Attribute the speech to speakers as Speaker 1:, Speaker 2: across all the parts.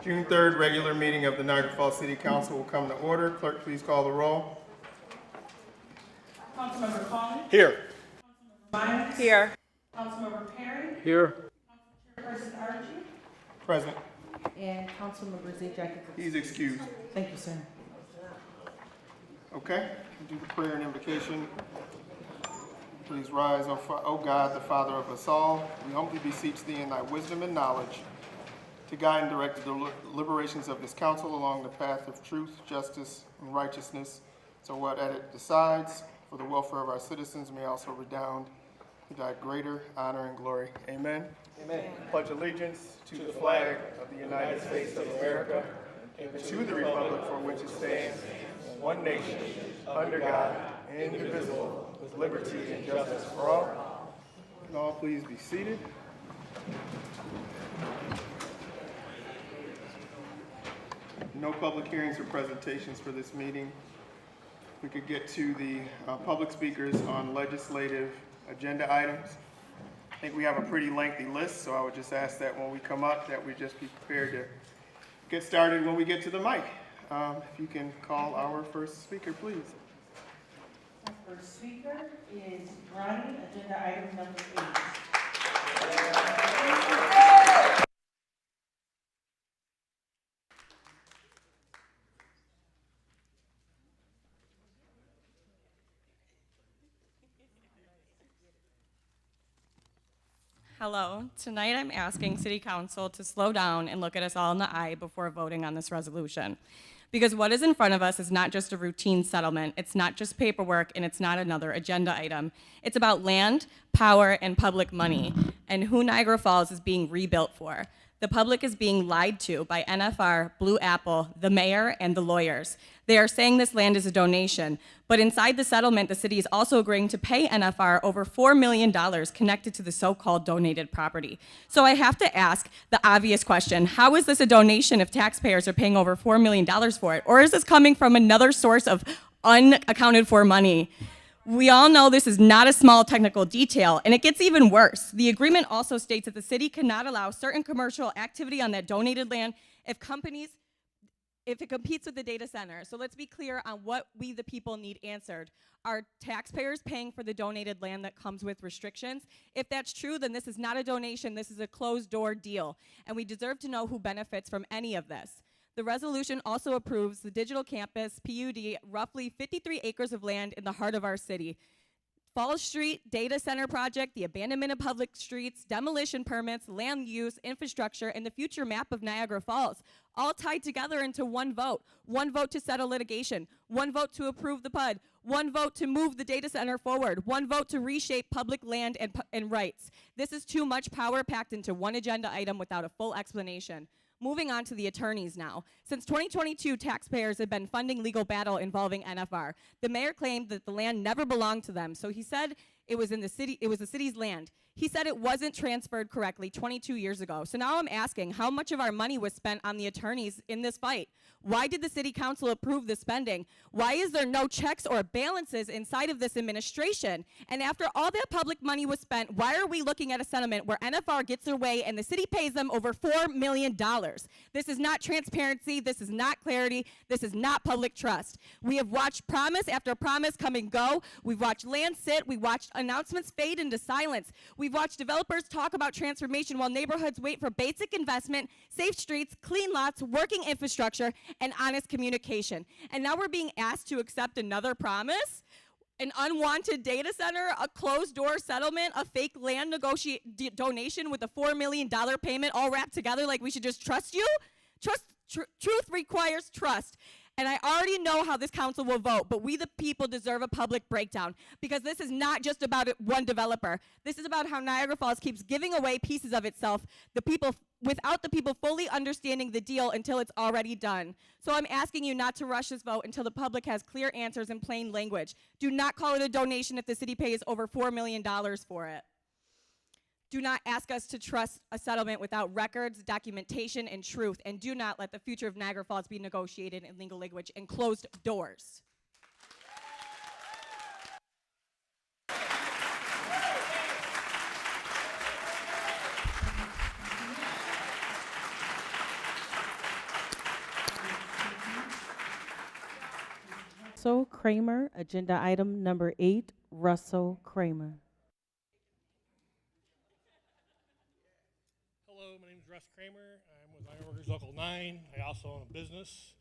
Speaker 1: June 3rd regular meeting of the Niagara Falls City Council will come to order. Clerk, please call the roll.
Speaker 2: Councilmember Collins.
Speaker 1: Here.
Speaker 2: Myers.
Speaker 3: Here.
Speaker 2: Councilmember Perry.
Speaker 1: Here.
Speaker 2: Chairperson Archie.
Speaker 1: Present.
Speaker 2: And Councilmember Zajac is
Speaker 1: He's excused.
Speaker 2: Thank you, sir.
Speaker 1: Okay, do the prayer and invocation. Please rise, O God, the Father of us all. We humbly beseech thee in thy wisdom and knowledge to guide and direct the deliberations of this council along the path of truth, justice, and righteousness. So what it decides for the welfare of our citizens may also redound to thy greater honor and glory. Amen. Amen. Pledge allegiance to the flag of the United States of America and to the republic for which it stands, one nation, under God, indivisible, with liberty and justice for all. Can all please be seated? No public hearings or presentations for this meeting. We could get to the public speakers on legislative agenda items. I think we have a pretty lengthy list, so I would just ask that when we come up that we just be prepared to get started when we get to the mic. If you can call our first speaker, please.
Speaker 2: Our first speaker is Ronnie, agenda item number 8.
Speaker 3: Hello. Tonight I'm asking City Council to slow down and look at us all in the eye before voting on this resolution. Because what is in front of us is not just a routine settlement, it's not just paperwork, and it's not another agenda item. It's about land, power, and public money, and who Niagara Falls is being rebuilt for. The public is being lied to by NFR, Blue Apple, the mayor, and the lawyers. They are saying this land is a donation, but inside the settlement, the city is also agreeing to pay NFR over $4 million connected to the so-called donated property. So I have to ask the obvious question, how is this a donation if taxpayers are paying over $4 million for it? Or is this coming from another source of unaccounted for money? We all know this is not a small technical detail, and it gets even worse. The agreement also states that the city cannot allow certain commercial activity on that donated land if it competes with the data center. So let's be clear on what we, the people, need answered. Are taxpayers paying for the donated land that comes with restrictions? If that's true, then this is not a donation, this is a closed-door deal, and we deserve to know who benefits from any of this. The resolution also approves the digital campus, PUD, roughly 53 acres of land in the heart of our city. Falls Street Data Center Project, the abandonment of public streets, demolition permits, land use, infrastructure, and the future map of Niagara Falls, all tied together into one vote. One vote to settle litigation, one vote to approve the PUD, one vote to move the data center forward, one vote to reshape public land and rights. This is too much power packed into one agenda item without a full explanation. Moving on to the attorneys now. Since 2022, taxpayers have been funding legal battle involving NFR. The mayor claimed that the land never belonged to them, so he said it was the city's land. He said it wasn't transferred correctly 22 years ago. So now I'm asking, how much of our money was spent on the attorneys in this fight? Why did the city council approve the spending? Why is there no checks or balances inside of this administration? And after all that public money was spent, why are we looking at a settlement where NFR gets their way and the city pays them over $4 million? This is not transparency, this is not clarity, this is not public trust. We have watched promise after promise come and go. We've watched land sit, we watched announcements fade into silence. We've watched developers talk about transformation while neighborhoods wait for basic investment, safe streets, clean lots, working infrastructure, and honest communication. And now we're being asked to accept another promise? An unwanted data center, a closed-door settlement, a fake land donation with a $4 million payment all wrapped together like we should just trust you? Truth requires trust. And I already know how this council will vote, but we the people deserve a public breakdown because this is not just about one developer. This is about how Niagara Falls keeps giving away pieces of itself, without the people fully understanding the deal until it's already done. So I'm asking you not to rush this vote until the public has clear answers in plain language. Do not call it a donation if the city pays over $4 million for it. Do not ask us to trust a settlement without records, documentation, and truth, and do not let the future of Niagara Falls be negotiated in legal language and closed doors.
Speaker 2: Russell Kramer, agenda item number 8, Russell Kramer.
Speaker 4: Hello, my name is Russ Kramer. I'm with Ironworkers Local 9. I also own a business,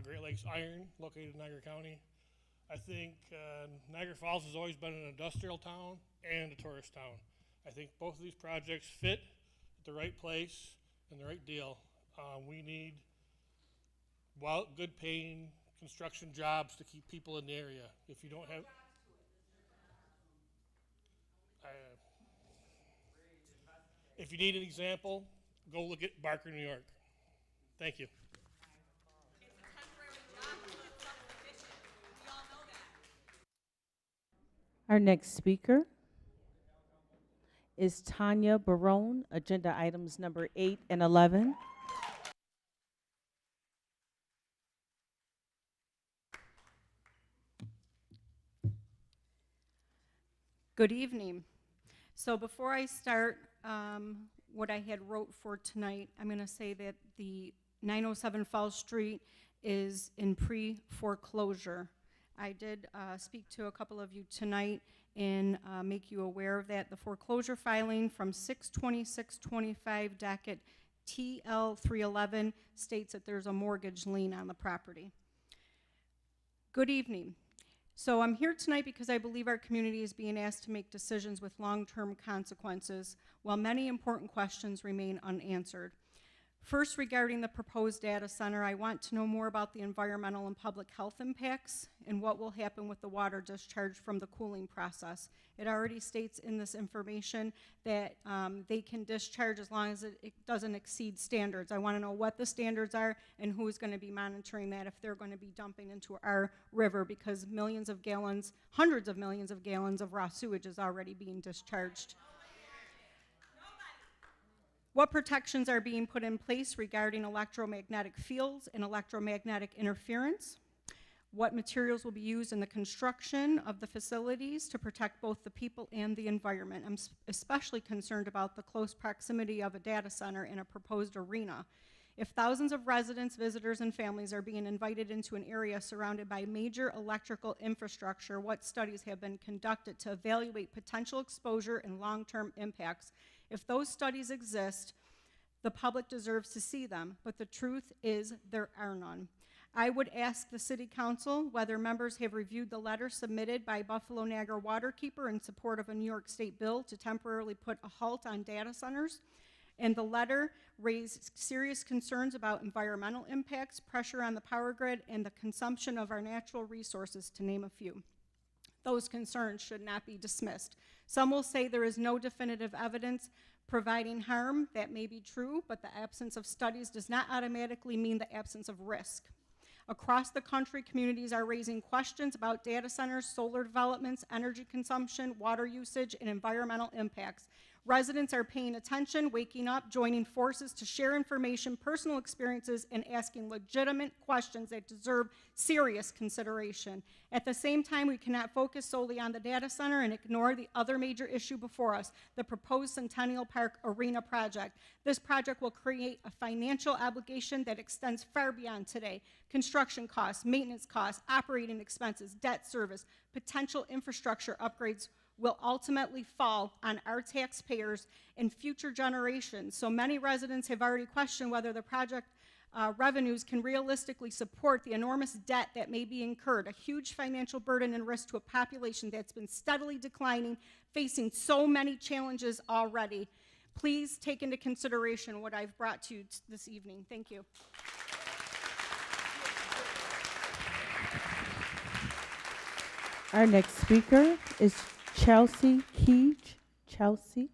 Speaker 4: Great Lakes Iron, located in Niagara County. I think Niagara Falls has always been an industrial town and a tourist town. I think both of these projects fit at the right place and the right deal. We need good paying construction jobs to keep people in the area. If you don't have, if you need an example, go look at Barker, New York. Thank you.
Speaker 2: Our next speaker is Tanya Barone, agenda items number 8 and 11.
Speaker 5: Good evening. So before I start what I had wrote for tonight, I'm going to say that the 907 Falls Street is in pre-foreclosure. I did speak to a couple of you tonight and make you aware of that. The foreclosure filing from 6/26/25 docket TL 311 states that there's a mortgage lien on the property. Good evening. So I'm here tonight because I believe our community is being asked to make decisions with long-term consequences, while many important questions remain unanswered. First, regarding the proposed data center, I want to know more about the environmental and public health impacts and what will happen with the water discharge from the cooling process. It already states in this information that they can discharge as long as it doesn't exceed standards. I want to know what the standards are and who's going to be monitoring that if they're going to be dumping into our river, because millions of gallons, hundreds of millions of gallons of raw sewage is already being discharged. What protections are being put in place regarding electromagnetic fields and electromagnetic interference? What materials will be used in the construction of the facilities to protect both the people and the environment? I'm especially concerned about the close proximity of a data center and a proposed arena. If thousands of residents, visitors, and families are being invited into an area surrounded by major electrical infrastructure, what studies have been conducted to evaluate potential exposure and long-term impacts? If those studies exist, the public deserves to see them, but the truth is there are none. I would ask the City Council whether members have reviewed the letter submitted by Buffalo Niagara Waterkeeper in support of a New York State bill to temporarily put a halt on data centers. And the letter raised serious concerns about environmental impacts, pressure on the power grid, and the consumption of our natural resources, to name a few. Those concerns should not be dismissed. Some will say there is no definitive evidence providing harm. That may be true, but the absence of studies does not automatically mean the absence of risk. Across the country, communities are raising questions about data centers, solar developments, energy consumption, water usage, and environmental impacts. Residents are paying attention, waking up, joining forces to share information, personal experiences, and asking legitimate questions that deserve serious consideration. At the same time, we cannot focus solely on the data center and ignore the other major issue before us, the proposed Centennial Park Arena project. This project will create a financial obligation that extends far beyond today. Construction costs, maintenance costs, operating expenses, debt service, potential infrastructure upgrades will ultimately fall on our taxpayers and future generations. So many residents have already questioned whether the project revenues can realistically support the enormous debt that may be incurred, a huge financial burden and risk to a population that's been steadily declining, facing so many challenges already. Please take into consideration what I've brought to you this evening. Thank you.
Speaker 2: Our next speaker is Chelsea Keege. Chelsea.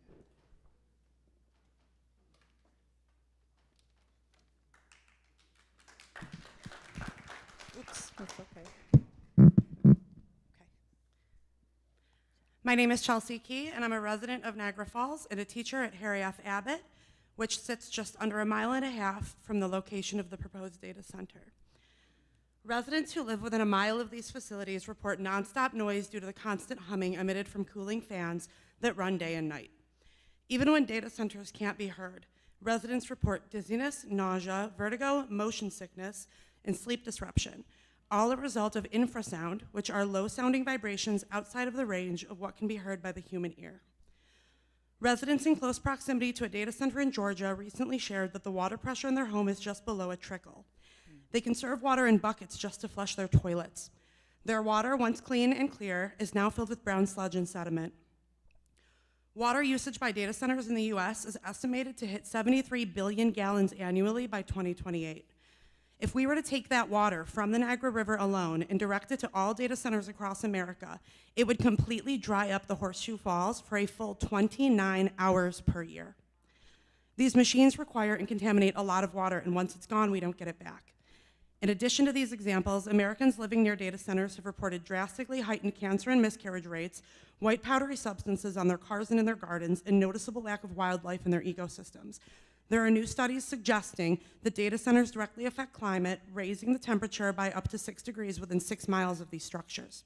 Speaker 6: Oops.
Speaker 2: That's okay.
Speaker 6: Okay. My name is Chelsea Key, and I'm a resident of Niagara Falls and a teacher at Harry F. Abbott, which sits just under a mile and a half from the location of the proposed data center. Residents who live within a mile of these facilities report nonstop noise due to the constant humming emitted from cooling fans that run day and night. Even when data centers can't be heard, residents report dizziness, nausea, vertigo, motion sickness, and sleep disruption. all a result of infrasound, which are low-sounding vibrations outside of the range of what can be heard by the human ear. Residents in close proximity to a data center in Georgia recently shared that the water pressure in their home is just below a trickle. They conserve water in buckets just to flush their toilets. Their water, once clean and clear, is now filled with brown sludge and sediment. Water usage by data centers in the US is estimated to hit 73 billion gallons annually by 2028. If we were to take that water from the Niagara River alone and direct it to all data centers across America, it would completely dry up the Horseshoe Falls for a full 29 hours per year. These machines require and contaminate a lot of water, and once it's gone, we don't get it back. In addition to these examples, Americans living near data centers have reported drastically heightened cancer and miscarriage rates, white powdery substances on their cars and in their gardens, and noticeable lack of wildlife in their ecosystems. There are new studies suggesting that data centers directly affect climate, raising the temperature by up to 6 degrees within 6 miles of these structures.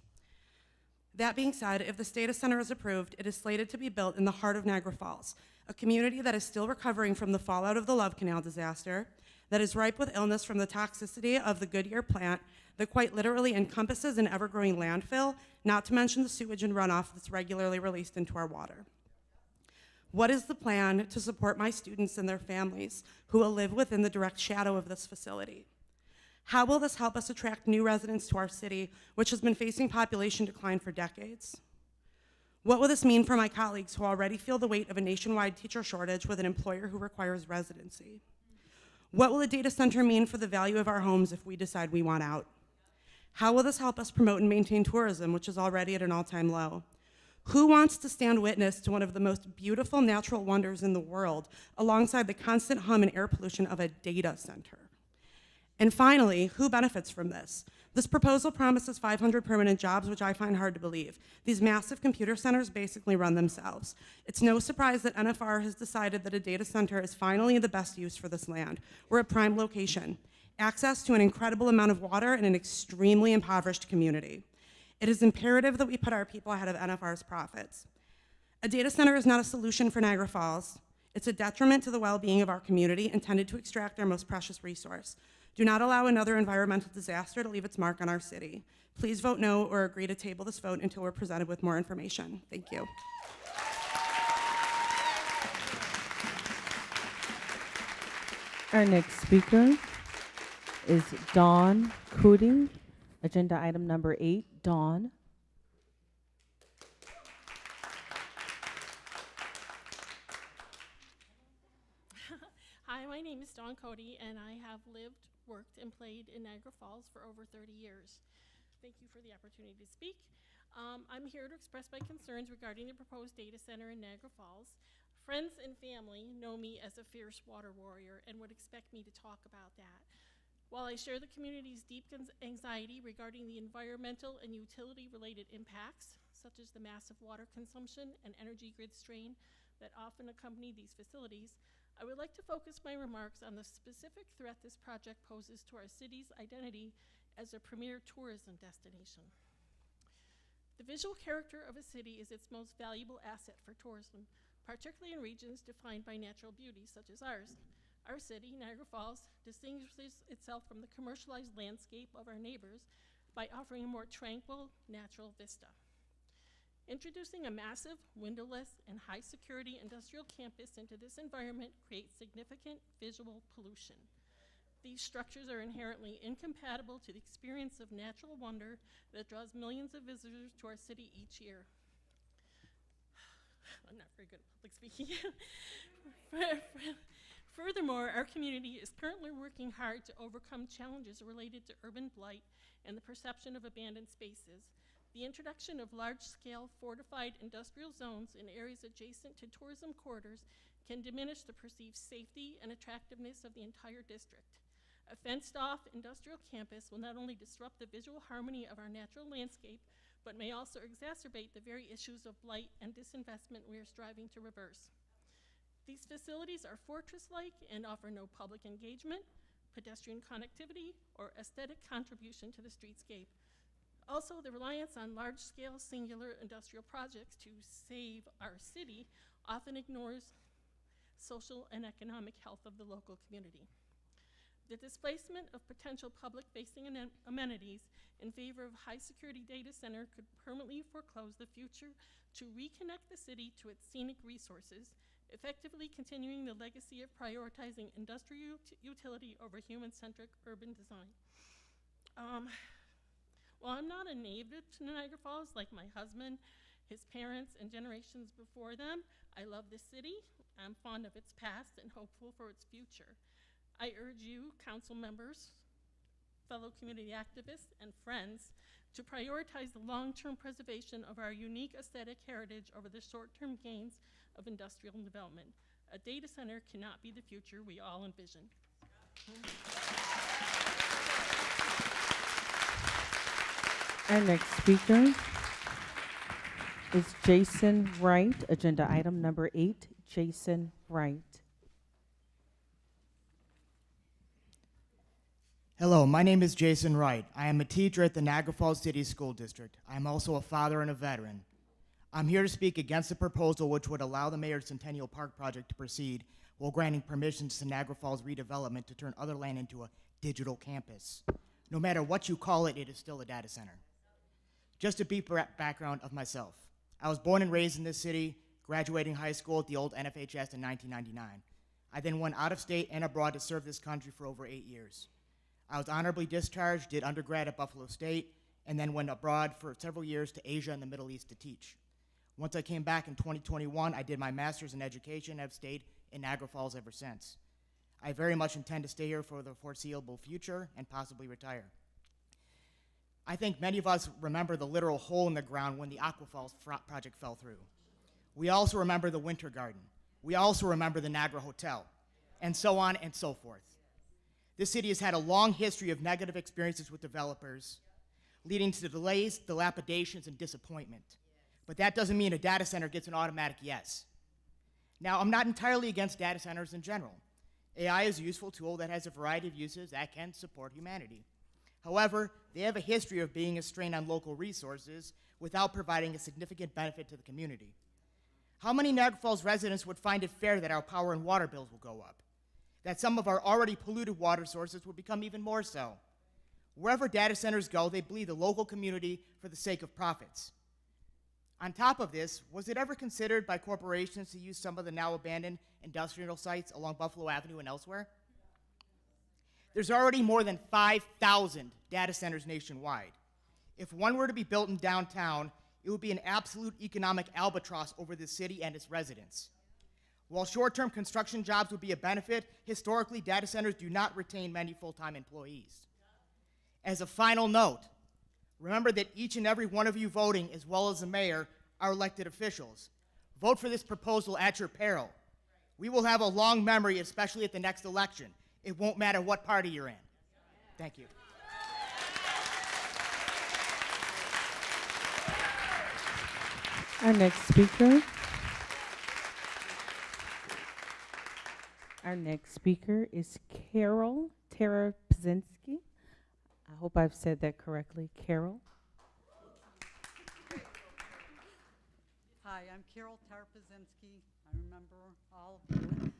Speaker 6: That being said, if this data center is approved, it is slated to be built in the heart of Niagara Falls, a community that is still recovering from the fallout of the Love Canal disaster, that is ripe with illness from the toxicity of the Goodyear plant, that quite literally encompasses an ever-growing landfill, not to mention the sewage and runoff that's regularly released into our water. What is the plan to support my students and their families who will live within the direct shadow of this facility? How will this help us attract new residents to our city, which has been facing population decline for decades? What will this mean for my colleagues who already feel the weight of a nationwide teacher shortage with an employer who requires residency? What will a data center mean for the value of our homes if we decide we want out? How will this help us promote and maintain tourism, which is already at an all-time low? Who wants to stand witness to one of the most beautiful natural wonders in the world alongside the constant hum and air pollution of a data center? And finally, who benefits from this? This proposal promises 500 permanent jobs, which I find hard to believe. These massive computer centers basically run themselves. It's no surprise that NFR has decided that a data center is finally the best use for this land. We're a prime location, access to an incredible amount of water in an extremely impoverished community. It is imperative that we put our people ahead of NFR's profits. A data center is not a solution for Niagara Falls. It's a detriment to the well-being of our community intended to extract our most precious resource. Do not allow another environmental disaster to leave its mark on our city. Please vote no or agree to table this vote until we're presented with more information. Thank you.
Speaker 2: Our next speaker is Dawn Cooting, agenda item number 8. Dawn.
Speaker 7: Hi, my name is Dawn Cody, and I have lived, worked, and played in Niagara Falls for over 30 years. Thank you for the opportunity to speak. I'm here to express my concerns regarding the proposed data center in Niagara Falls. Friends and family know me as a fierce water warrior and would expect me to talk about that. While I share the community's deep anxiety regarding the environmental and utility-related impacts, such as the massive water consumption and energy grid strain that often accompany these facilities, I would like to focus my remarks on the specific threat this project poses to our city's identity as a premier tourism destination. The visual character of a city is its most valuable asset for tourism, particularly in regions defined by natural beauty such as ours. Our city, Niagara Falls, distinguishes itself from the commercialized landscape of our neighbors by offering a more tranquil, natural vista. Introducing a massive, windowless, and high-security industrial campus into this environment creates significant visual pollution. These structures are inherently incompatible to the experience of natural wonder that draws millions of visitors to our city each year. I'm not very good at public speaking. Furthermore, our community is currently working hard to overcome challenges related to urban blight and the perception of abandoned spaces. The introduction of large-scale fortified industrial zones in areas adjacent to tourism corridors can diminish the perceived safety and attractiveness of the entire district. A fenced-off industrial campus will not only disrupt the visual harmony of our natural landscape, but may also exacerbate the very issues of blight and disinvestment we are striving to reverse. These facilities are fortress-like and offer no public engagement, pedestrian connectivity, or aesthetic contribution to the streetscape. Also, the reliance on large-scale singular industrial projects to save our city often ignores social and economic health of the local community. The displacement of potential public-facing amenities in favor of high-security data center could permanently foreclose the future to reconnect the city to its scenic resources, effectively continuing the legacy of prioritizing industrial utility over human-centric urban design. While I'm not a native to Niagara Falls like my husband, his parents, and generations before them, I love the city. I'm fond of its past and hopeful for its future. I urge you, council members, fellow community activists, and friends to prioritize the long-term preservation of our unique aesthetic heritage over the short-term gains of industrial development. A data center cannot be the future we all envision.
Speaker 2: Our next speaker is Jason Wright, agenda item number 8, Jason Wright.
Speaker 8: Hello, my name is Jason Wright. I am a teacher at the Niagara Falls City School District. I am also a father and a veteran. I'm here to speak against the proposal which would allow the Mayor's Centennial Park project to proceed while granting permissions to Niagara Falls redevelopment to turn other land into a digital campus. No matter what you call it, it is still a data center. Just a brief background of myself. I was born and raised in this city, graduating high school at the old NFHS in 1999. I then went out of state and abroad to serve this country for over 8 years. I was honorably discharged, did undergrad at Buffalo State, and then went abroad for several years to Asia and the Middle East to teach. Once I came back in 2021, I did my master's in education and have stayed in Niagara Falls ever since. I very much intend to stay here for the foreseeable future and possibly retire. I think many of us remember the literal hole in the ground when the Aqua Falls project fell through. We also remember the Winter Garden. We also remember the Niagara Hotel, and so on and so forth. This city has had a long history of negative experiences with developers, leading to delays, dilapidations, and disappointment. But that doesn't mean a data center gets an automatic yes. Now, I'm not entirely against data centers in general. AI is a useful tool that has a variety of uses that can support humanity. However, they have a history of being a strain on local resources without providing a significant benefit to the community. How many Niagara Falls residents would find it fair that our power and water bills will go up? That some of our already polluted water sources will become even more so? Wherever data centers go, they bleed the local community for the sake of profits. On top of this, was it ever considered by corporations to use some of the now abandoned industrial sites along Buffalo Avenue and elsewhere? There's already more than 5,000 data centers nationwide. If one were to be built in downtown, it would be an absolute economic albatross over the city and its residents. While short-term construction jobs would be a benefit, historically, data centers do not retain many full-time employees. As a final note, remember that each and every one of you voting, as well as the mayor, are elected officials. Vote for this proposal at your peril. We will have a long memory, especially at the next election. It won't matter what party you're in. Thank you.
Speaker 2: Our next speaker. Our next speaker is Carol Tarapazinski. I hope I've said that correctly. Carol.
Speaker 9: Hi, I'm Carol Tarpazinski. I remember all of you.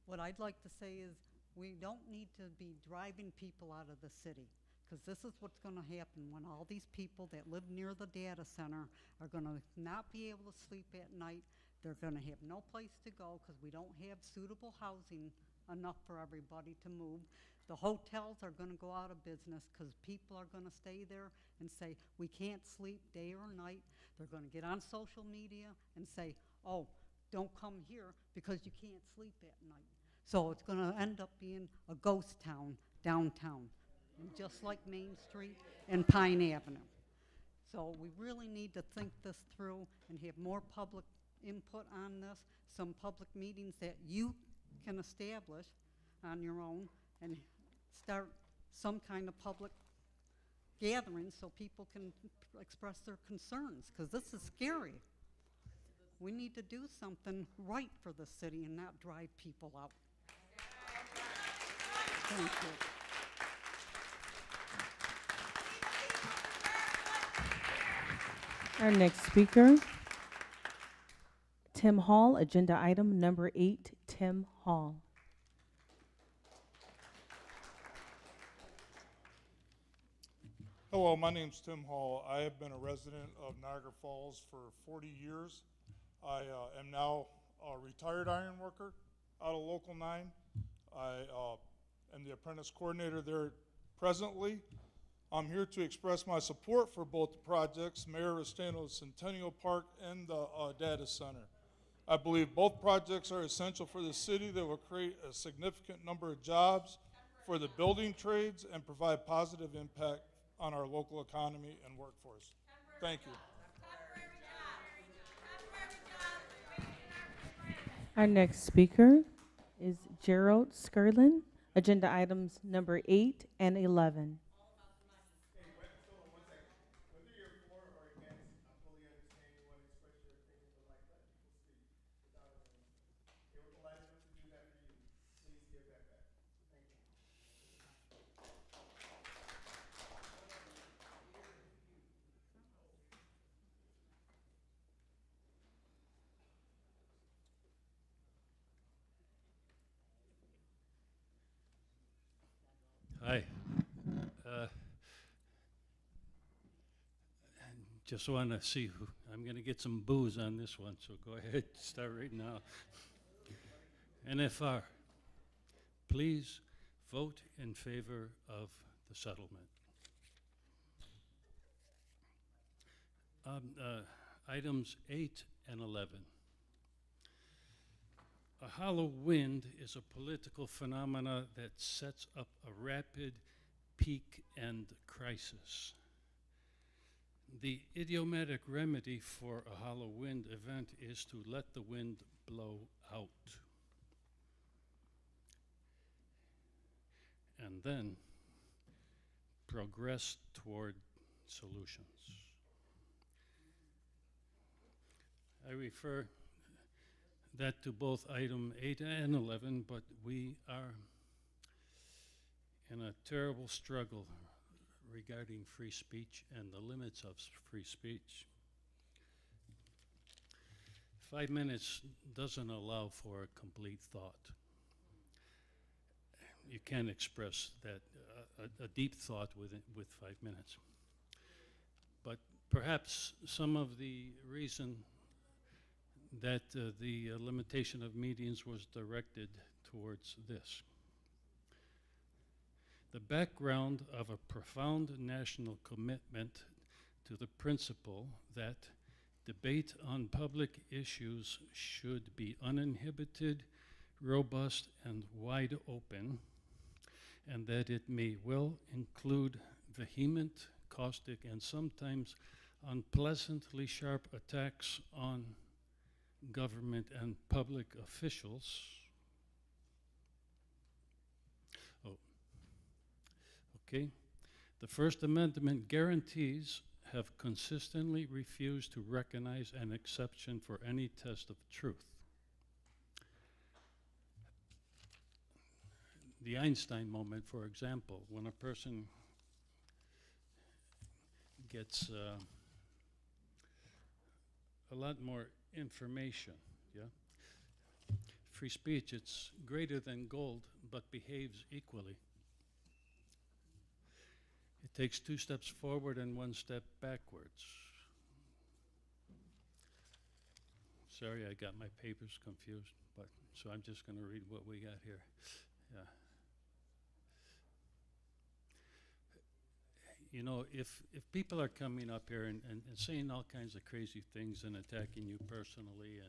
Speaker 9: What I'd like to say is we don't need to be driving people out of the city, because this is what's going to happen when all these people that live near the data center are going to not be able to sleep at night. They're going to have no place to go because we don't have suitable housing enough for everybody to move. The hotels are going to go out of business because people are going to stay there and say, we can't sleep day or night. They're going to get on social media and say, oh, don't come here because you can't sleep at night. So it's going to end up being a ghost town downtown, just like Main Street and Pine Avenue. So we really need to think this through and have more public input on this, some public meetings that you can establish on your own, and start some kind of public gathering so people can express their concerns, because this is scary. We need to do something right for the city and not drive people out. Thank you.
Speaker 2: Our next speaker, Tim Hall, agenda item number 8, Tim Hall.
Speaker 10: Hello, my name's Tim Hall. I have been a resident of Niagara Falls for 40 years. I am now a retired iron worker out of Local 9. I am the apprentice coordinator there presently. I'm here to express my support for both the projects, Mayor Restano's Centennial Park and the data center. I believe both projects are essential for the city that will create a significant number of jobs for the building trades and provide positive impact on our local economy and workforce. Thank you.
Speaker 2: Our next speaker is Gerald Skirlin, agenda items number 8 and 11.
Speaker 1: Whether you're for or against, I fully understand you want to express your opinion, but like, let people speak without an answer. They were polite enough to do that for you. Please give that back. Thank you.
Speaker 11: Hi. Just want to see who, I'm going to get some booze on this one, so go ahead, start right now. NFR, please vote in favor of the settlement. Items 8 and 11. A hollow wind is a political phenomena that sets up a rapid peak and crisis. The idiomatic remedy for a hollow wind event is to let the wind blow out. And then progress toward solutions. I refer that to both item 8 and 11, but we are in a terrible struggle regarding free speech and the limits of free speech. 5 minutes doesn't allow for a complete thought. You can't express that a deep thought with 5 minutes. But perhaps some of the reason that the limitation of meetings was directed towards this. The background of a profound national commitment to the principle that debate on public issues should be uninhibited, robust, and wide open, and that it may well include vehement, caustic, and sometimes unpleasantly sharp attacks on government and public officials. Okay. The First Amendment guarantees have consistently refused to recognize an exception for any test of truth. The Einstein moment, for example, when a person gets a lot more information, yeah? Free speech, it's greater than gold, but behaves equally. It takes 2 steps forward and 1 step backwards. Sorry, I got my papers confused, but so I'm just going to read what we got here. Yeah. You know, if people are coming up here and saying all kinds of crazy things and attacking you personally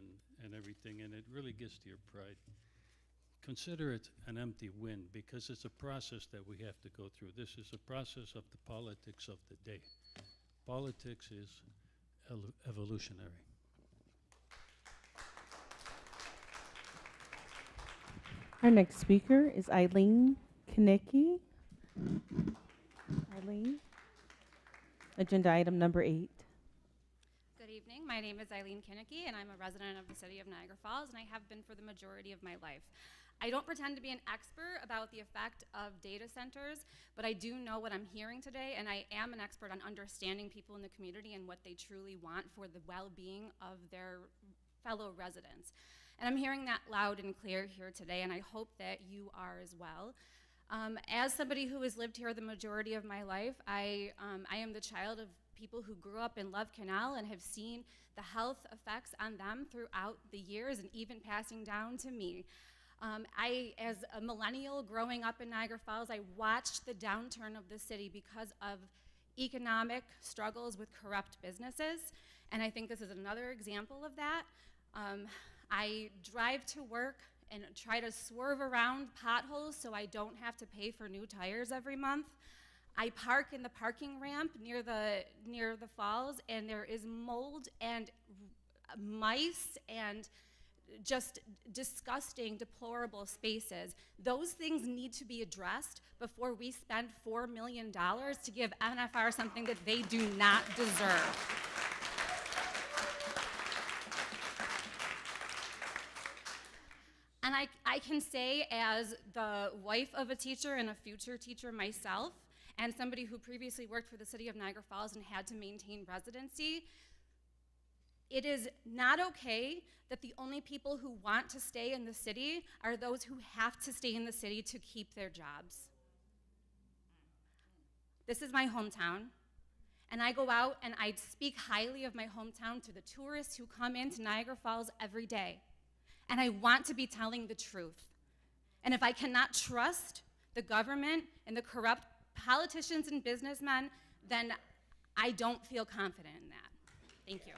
Speaker 11: and everything, and it really gets to your pride, consider it an empty win, because it's a process that we have to go through. This is a process of the politics of the day. Politics is evolutionary.
Speaker 2: Our next speaker is Eileen Kinnicky. Eileen, agenda item number 8.
Speaker 12: Good evening. My name is Eileen Kinnicky, and I'm a resident of the city of Niagara Falls, and I have been for the majority of my life. I don't pretend to be an expert about the effect of data centers, but I do know what I'm hearing today, and I am an expert on understanding people in the community and what they truly want for the well-being of their fellow residents. And I'm hearing that loud and clear here today, and I hope that you are as well. As somebody who has lived here the majority of my life, I am the child of people who grew up in Love Canal and have seen the health effects on them throughout the years and even passing down to me. As a millennial growing up in Niagara Falls, I watched the downturn of the city because of economic struggles with corrupt businesses, and I think this is another example of that. I drive to work and try to swerve around potholes so I don't have to pay for new tires every month. I park in the parking ramp near the falls, and there is mold and mice and just disgusting, deplorable spaces. Those things need to be addressed before we spend $4 million to give NFR something that they do not deserve. And I can say, as the wife of a teacher and a future teacher myself, and somebody who previously worked for the city of Niagara Falls and had to maintain residency, it is not okay that the only people who want to stay in the city are those who have to stay in the city to keep their jobs. This is my hometown, and I go out and I speak highly of my hometown to the tourists who come into Niagara Falls every day. And I want to be telling the truth. And if I cannot trust the government and the corrupt politicians and businessmen, then I don't feel confident in that. Thank you.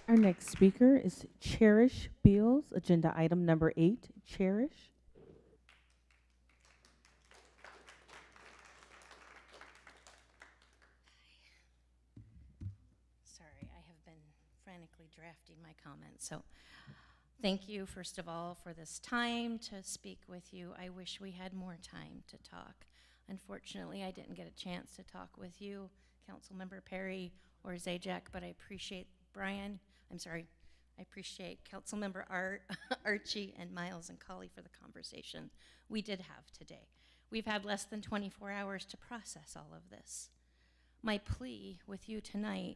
Speaker 2: Our next speaker is Cherish Beals, agenda item number 8. Cherish.
Speaker 13: Sorry, I have been frantically drafting my comments. So thank you, first of all, for this time to speak with you. I wish we had more time to talk. Unfortunately, I didn't get a chance to talk with you, Councilmember Perry or Zajac, but I appreciate I appreciate Councilmember Archie and Miles and Colley for the conversation we did have today. We've had less than 24 hours to process all of this. My plea with you tonight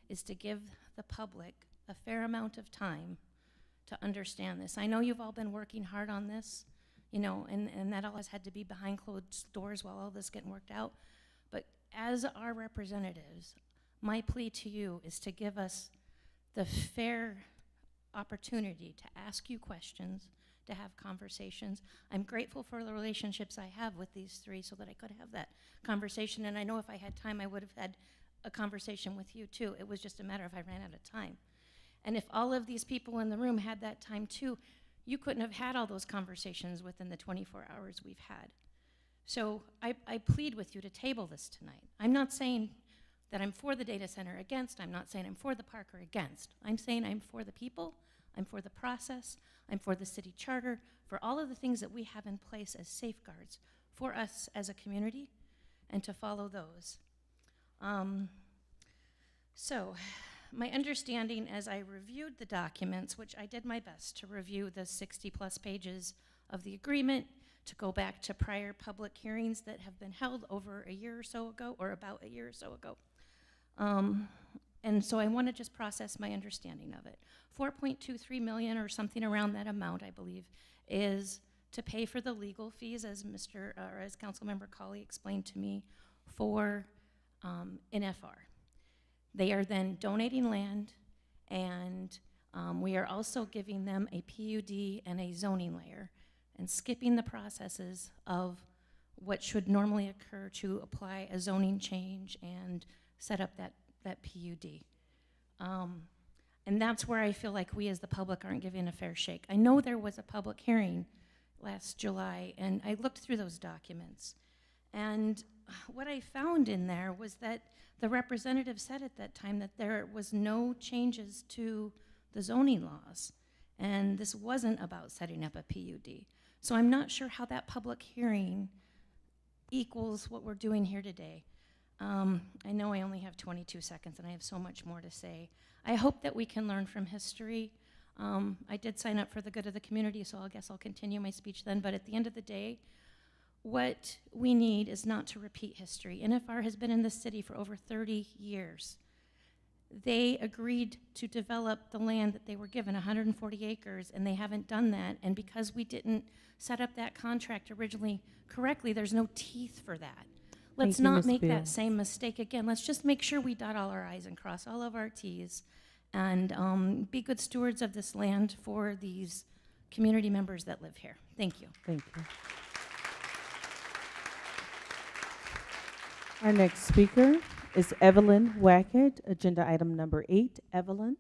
Speaker 13: is to give the public a fair amount of time to understand this. I know you've all been working hard on this, and that all has had to be behind closed doors while all this getting worked out. But as our representatives, my plea to you is to give us the fair opportunity to ask you questions, to have conversations. I'm grateful for the relationships I have with these three so that I could have that conversation. And I know if I had time, I would have had a conversation with you too. It was just a matter of I ran out of time. And if all of these people in the room had that time too, you couldn't have had all those conversations within the 24 hours we've had. So I plead with you to table this tonight. I'm not saying that I'm for the data center against. I'm not saying I'm for the park or against. I'm saying I'm for the people, I'm for the process, I'm for the city charter, for all of the things that we have in place as safeguards for us as a community, and to follow those. So my understanding as I reviewed the documents, which I did my best to review the 60+ pages of the agreement, to go back to prior public hearings that have been held over a year or so ago, or about a year or so ago. And so I want to just process my understanding of it. 4.23 million or something around that amount, I believe, is to pay for the legal fees, as as Councilmember Colley explained to me, for NFR. They are then donating land, and we are also giving them a PUD and a zoning layer, and skipping the processes of what should normally occur to apply a zoning change and set up that PUD. And that's where I feel like we as the public aren't given a fair shake. I know there was a public hearing last July, and I looked through those documents. And what I found in there was that the representative said at that time that there was no changes to the zoning laws, and this wasn't about setting up a PUD. So I'm not sure how that public hearing equals what we're doing here today. I know I only have 22 seconds and I have so much more to say. I hope that we can learn from history. I did sign up for the good of the community, so I guess I'll continue my speech then. But at the end of the day, what we need is not to repeat history. NFR has been in this city for over 30 years. they agreed to develop the land that they were given, 140 acres, and they haven't done that. And because we didn't set up that contract originally correctly, there's no teeth for that. Let's
Speaker 2: Thank you,
Speaker 13: not
Speaker 2: Ms.
Speaker 13: make that
Speaker 2: Beals.
Speaker 13: same mistake again. Let's just make sure we dot all our i's and cross all of our t's, and be good stewards of this land for these community members that live here. Thank you.
Speaker 2: Thank you. Our next speaker is Evelyn Wackett, agenda item number 8. Evelyn.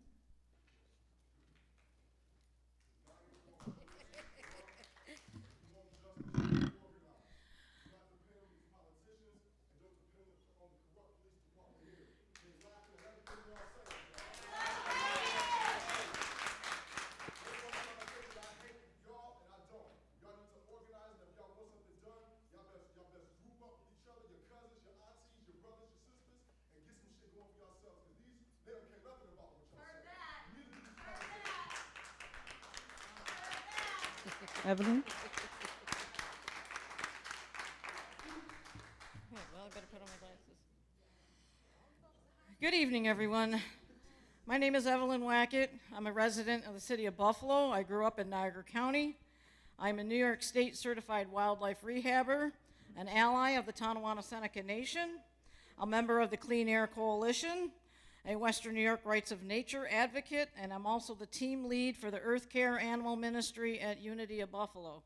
Speaker 2: Evelyn.
Speaker 14: Well, I better put on my glasses. Good evening, everyone. My name is Evelyn Wackett. I'm a resident of the city of Buffalo. I grew up in Niagara County. I'm a New York State certified wildlife rehabber, an ally of the Tonawanda-Seneca Nation, a member of the Clean Air Coalition, a Western New York Rights of Nature advocate, and I'm also the team lead for the Earth Care Animal Ministry at Unity of Buffalo.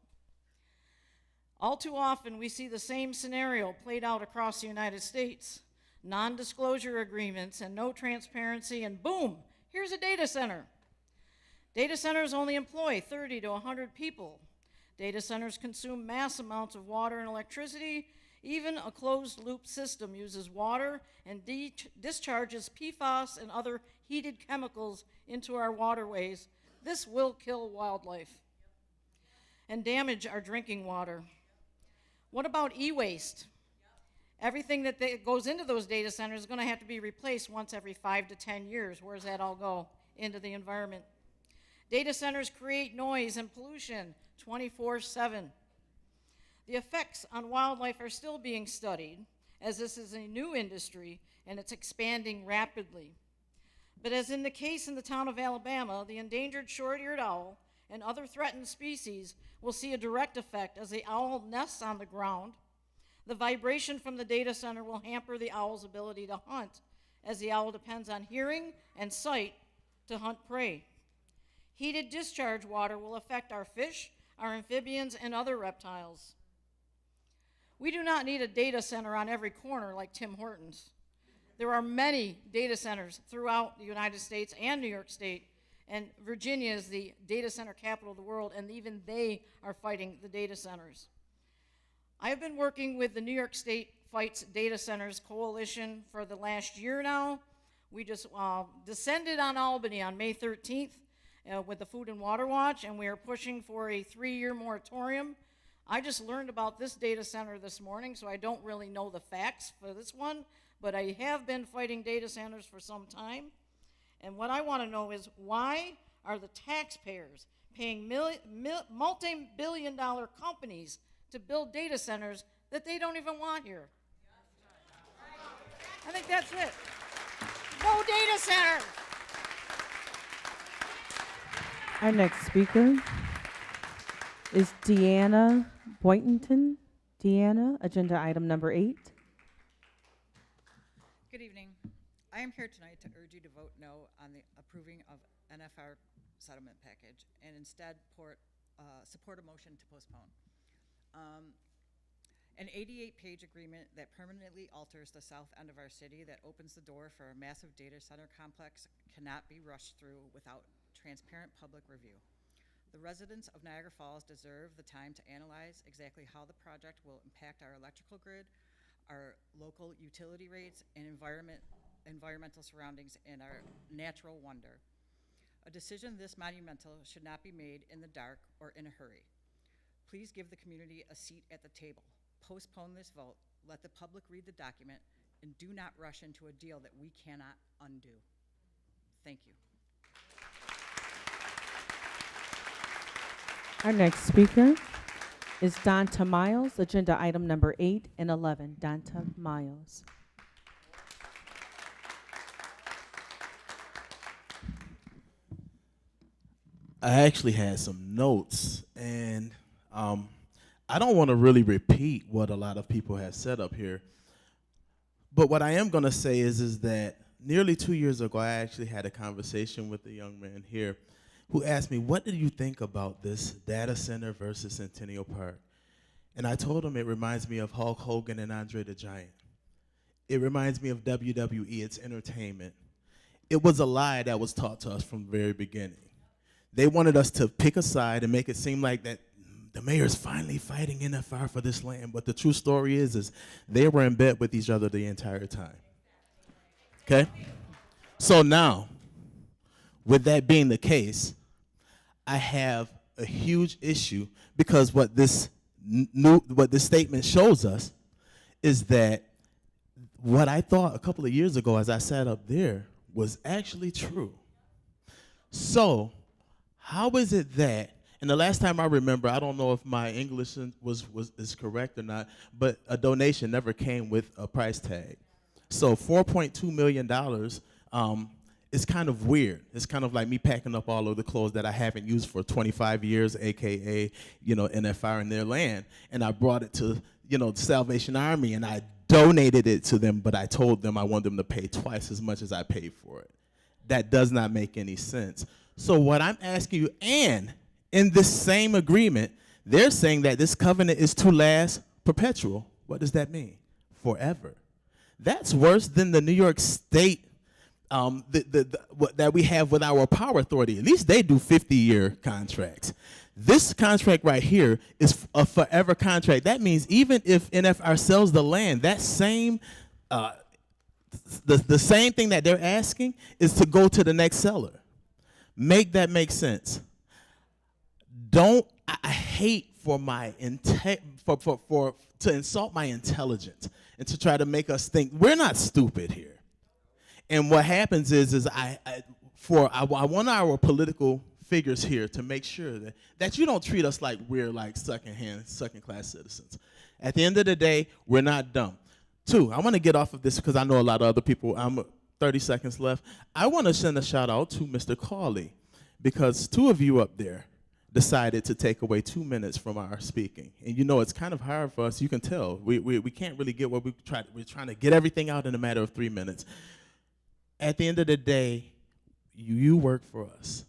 Speaker 14: All too often, we see the same scenario played out across the United States. Non-disclosure agreements and no transparency, and boom, here's a data center. Data centers only employ 30 to 100 people. Data centers consume mass amounts of water and electricity. Even a closed-loop system uses water and discharges PFAS and other heated chemicals into our waterways. This will kill wildlife and damage our drinking water. What about e-waste? Everything that goes into those data centers is going to have to be replaced once every 5 to 10 years. Where does that all go? Into the environment. Data centers create noise and pollution 24/7. The effects on wildlife are still being studied, as this is a new industry and it's expanding rapidly. But as in the case in the town of Alabama, the endangered short-eared owl and other threatened species will see a direct effect as the owl nests on the ground. The vibration from the data center will hamper the owl's ability to hunt, as the owl depends on hearing and sight to hunt prey. Heated discharge water will affect our fish, our amphibians, and other reptiles. We do not need a data center on every corner like Tim Hortons. There are many data centers throughout the United States and New York State, and Virginia is the data center capital of the world, and even they are fighting the data centers. I have been working with the New York State Fights Data Centers Coalition for the last year now. We just descended on Albany on May 13th with the Food and Water Watch, and we are pushing for a 3-year moratorium. I just learned about this data center this morning, so I don't really know the facts for this one, but I have been fighting data centers for some time. And what I want to know is, why are the taxpayers paying multi-billion-dollar companies to build data centers that they don't even want here? I think that's it. No data center.
Speaker 2: Our next speaker is Deanna Boynton. Deanna, agenda item number 8.
Speaker 15: Good evening. I am here tonight to urge you to vote no on the approving of NFR settlement package and instead support a motion to postpone. An 88-page agreement that permanently alters the south end of our city, that opens the door for a massive data center complex, cannot be rushed through without transparent public review. The residents of Niagara Falls deserve the time to analyze exactly how the project will impact our electrical grid, our local utility rates, and environmental surroundings, and our natural wonder. A decision this monumental should not be made in the dark or in a hurry. Please give the community a seat at the table. Postpone this vote, let the public read the document, and do not rush into a deal that we cannot undo. Thank you.
Speaker 2: Our next speaker is Donta Miles, agenda item number 8 and 11. Donta Miles.
Speaker 16: I actually had some notes, and I don't want to really repeat what a lot of people have said up here. But what I am going to say is that nearly 2 years ago, I actually had a conversation with a young man here who asked me, what did you think about this data center versus Centennial Park? And I told him it reminds me of Hulk Hogan and Andre the Giant. It reminds me of WWE, it's entertainment. It was a lie that was taught to us from the very beginning. They wanted us to pick a side and make it seem like that the mayor's finally fighting NFR for this land, but the true story is they were in bed with each other the entire time. Okay? So now, with that being the case, I have a huge issue because what this statement shows us is that what I thought a couple of years ago as I sat up there was actually true. So, how is it that, and the last time I remember, I don't know if my English is correct or not, but a donation never came with a price tag. So $4.2 million is kind of weird. It's kind of like me packing up all of the clothes that I haven't used for 25 years, AKA, NFR in their land, and I brought it to, the Salvation Army, and I donated it to them, but I told them I want them to pay twice as much as I paid for it. That does not make any sense. So what I'm asking you, and in this same agreement, they're saying that this covenant is to last perpetual. What does that mean? Forever. That's worse than the New York State that we have with our power authority. At least they do 50-year contracts. This contract right here is a forever contract. That means even if NFR sells the land, that same the same thing that they're asking is to go to the next seller. Make that make sense. I hate for my to insult my intelligence and to try to make us think we're not stupid here. And what happens is I want our political figures here to make sure that you don't treat us like we're like second-class citizens. At the end of the day, we're not dumb. Two, I want to get off of this because I know a lot of other people. 30 seconds left. I want to send a shout out to Mr. Cawley because two of you up there decided to take away 2 minutes from our speaking. And it's kind of hard for us. You can tell. We can't really get what we're trying to get everything out in a matter of 3 minutes. At the end of the day, you work for us.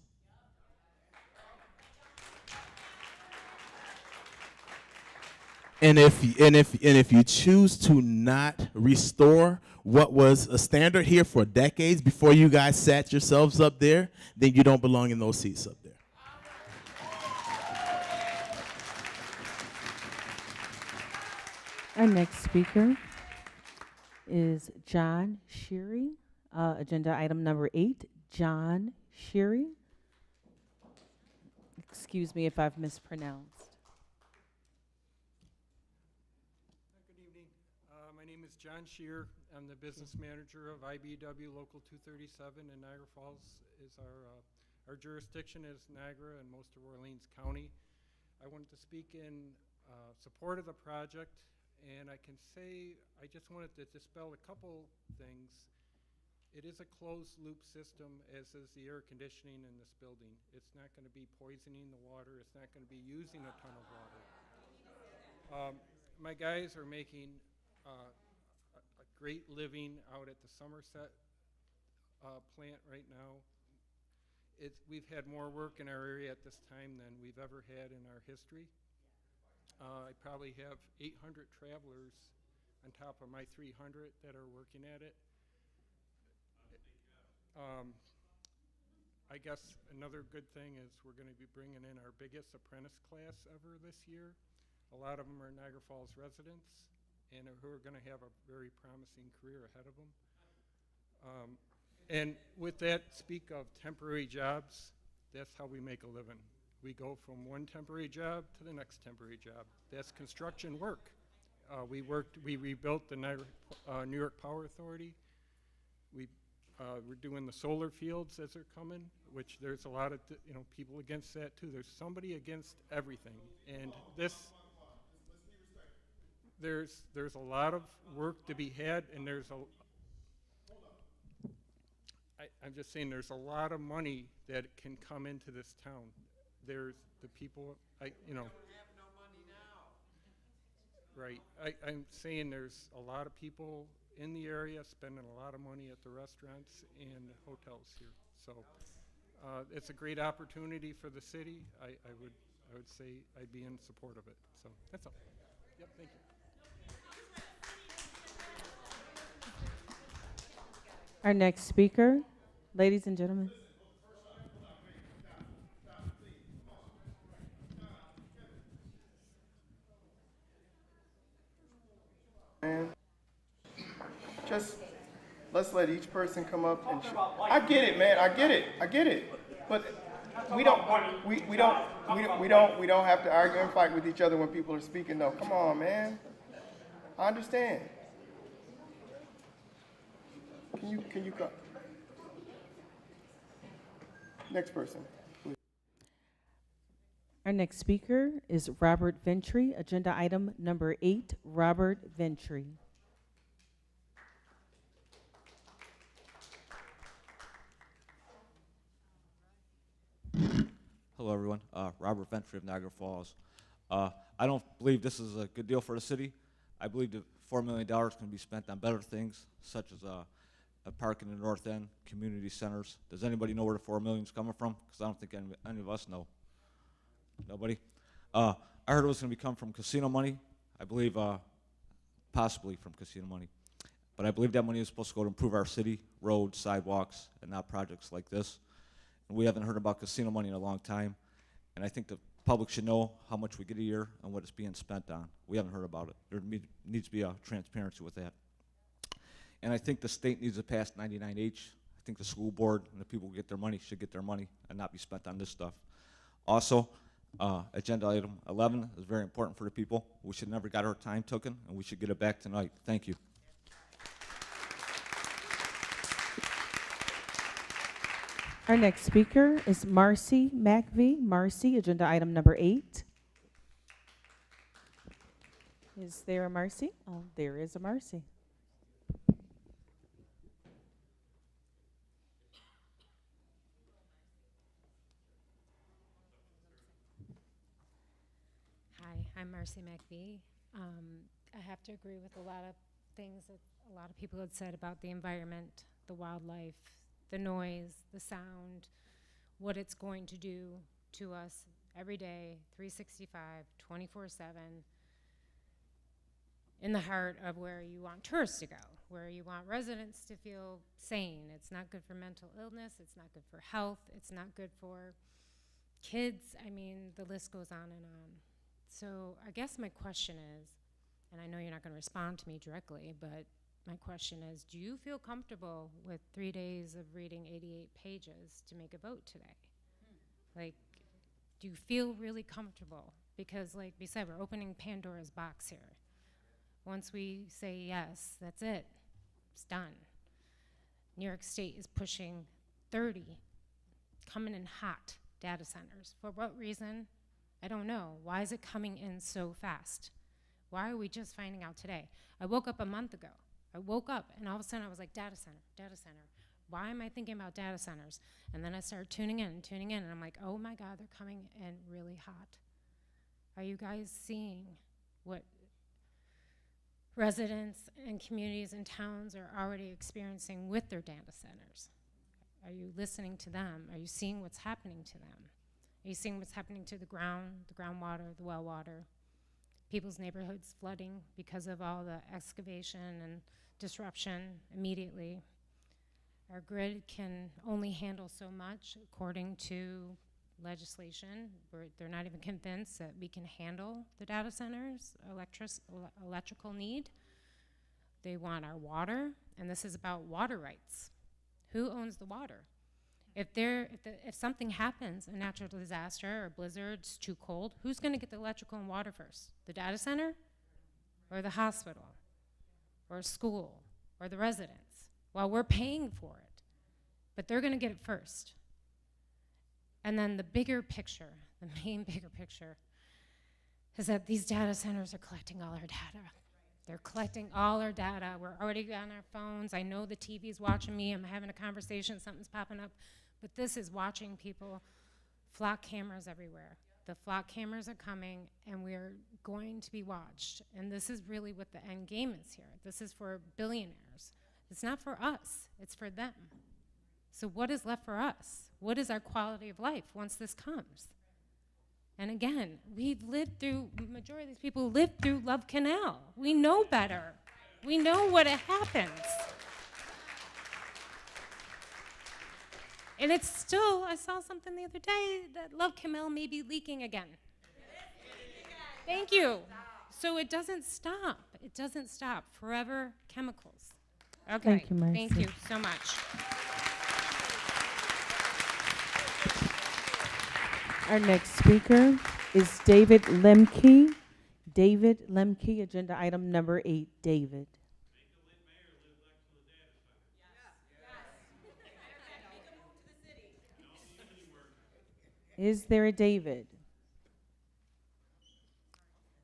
Speaker 16: And if you choose to not restore what was a standard here for decades before you guys sat yourselves up there, then you don't belong in those seats up there.
Speaker 2: Our next speaker is John Sheary. Agenda item number 8, John Sheary. Excuse me if I've mispronounced.
Speaker 17: Good evening. My name is John Shear. I'm the business manager of IBW Local 237 in Niagara Falls. Our jurisdiction is Niagara and most of Orleans County. I wanted to speak in support of the project, and I can say I just wanted to dispel a couple things. It is a closed loop system, as is the air conditioning in this building. It's not going to be poisoning the water. It's not going to be using a ton of water. My guys are making a great living out at the Somerset plant right now. We've had more work in our area at this time than we've ever had in our history. I probably have 800 travelers on top of my 300 that are working at it. I guess another good thing is we're going to be bringing in our biggest apprentice class ever this year. A lot of them are Niagara Falls residents and who are going to have a very promising career ahead of them. And with that, speak of temporary jobs, that's how we make a living. We go from one temporary job to the next temporary job. That's construction work. We rebuilt the New York Power Authority. We're doing the solar fields as they're coming, which there's a lot of people against that too. There's somebody against everything, and there's a lot of work to be had, and I'm just saying there's a lot of money that can come into this town. There's the people, you know. Right. I'm saying there's a lot of people in the area spending a lot of money at the restaurants and hotels here. So it's a great opportunity for the city. I would say I'd be in support of it. So that's all. Yep, thank you.
Speaker 2: Our next speaker, ladies and gentlemen.
Speaker 1: Man, just let's let each person come up and. I get it, man. I get it. But we don't have to argue and fight with each other when people are speaking. Though, come on, man. I understand. Can you come? Next person.
Speaker 2: Our next speaker is Robert Ventry, agenda item number 8, Robert Ventry.
Speaker 18: Hello, everyone. Robert Ventry of Niagara Falls. I don't believe this is a good deal for the city. I believe that $4 million can be spent on better things, such as a park in the north end, community centers. Does anybody know where the $4 million is coming from? Because I don't think any of us know. Nobody? I heard it was going to come from casino money. I believe possibly from casino money. But I believe that money is supposed to go to improve our city, roads, sidewalks, and not projects like this. And we haven't heard about casino money in a long time. And I think the public should know how much we get a year and what it's being spent on. We haven't heard about it. There needs to be a transparency with that. And I think the state needs to pass 99H. I think the school board and the people who get their money should get their money and not be spent on this stuff. Also, agenda item 11 is very important for the people. We should never get our time taken, and we should get it back tonight. Thank you.
Speaker 2: Our next speaker is Marcy McVie. Marcy, agenda item number 8. Is there a Marcy? Oh, there is a Marcy.
Speaker 19: Hi, I'm Marcy McVie. I have to agree with a lot of things that a lot of people had said about the environment, the wildlife, the noise, the sound, what it's going to do to us every day, 365, 24/7, in the heart of where you want tourists to go, where you want residents to feel sane. It's not good for mental illness, it's not good for health, it's not good for kids. I mean, the list goes on and on. So I guess my question is, and I know you're not going to respond to me directly, but my question is, do you feel comfortable with 3 days of reading 88 pages to make a vote today? Like, do you feel really comfortable? Because like we said, we're opening Pandora's box here. Once we say yes, that's it. It's done. New York State is pushing 30, coming in hot, data centers. For what reason? I don't know. Why is it coming in so fast? Why are we just finding out today? I woke up a month ago. I woke up and all of a sudden I was like, data center, data center. Why am I thinking about data centers? And then I started tuning in, and I'm like, oh my God, they're coming in really hot. Are you guys seeing what residents and communities and towns are already experiencing with their data centers? Are you listening to them? Are you seeing what's happening to them? Are you seeing what's happening to the groundwater, the well water? People's neighborhoods flooding because of all the excavation and disruption immediately. Our grid can only handle so much according to legislation. They're not even convinced that we can handle the data centers' electrical need. They want our water, and this is about water rights. Who owns the water? If something happens, a natural disaster or blizzard, it's too cold, who's going to get the electrical and water first? The data center or the hospital or school or the residents? Well, we're paying for it, but they're going to get it first. And then the bigger picture, the main bigger picture, is that these data centers are collecting all our data. They're collecting all our data. We're already on our phones. I know the TV's watching me. I'm having a conversation, something's popping up. But this is watching people. Flock cameras everywhere. The flock cameras are coming, and we're going to be watched. And this is really what the end game is here. This is for billionaires. It's not for us. It's for them. So what is left for us? What is our quality of life once this comes? And again, we've lived through, majority of these people lived through Love Canal. We know better. We know what happens. And it's still, I saw something the other day that Love Canal may be leaking again. Thank you. So it doesn't stop. It doesn't stop. Forever chemicals. Okay.
Speaker 2: Thank you, Marcy.
Speaker 19: Thank you so much.
Speaker 2: Our next speaker is David Lemke. David Lemke, agenda item number 8. David. Is there a David?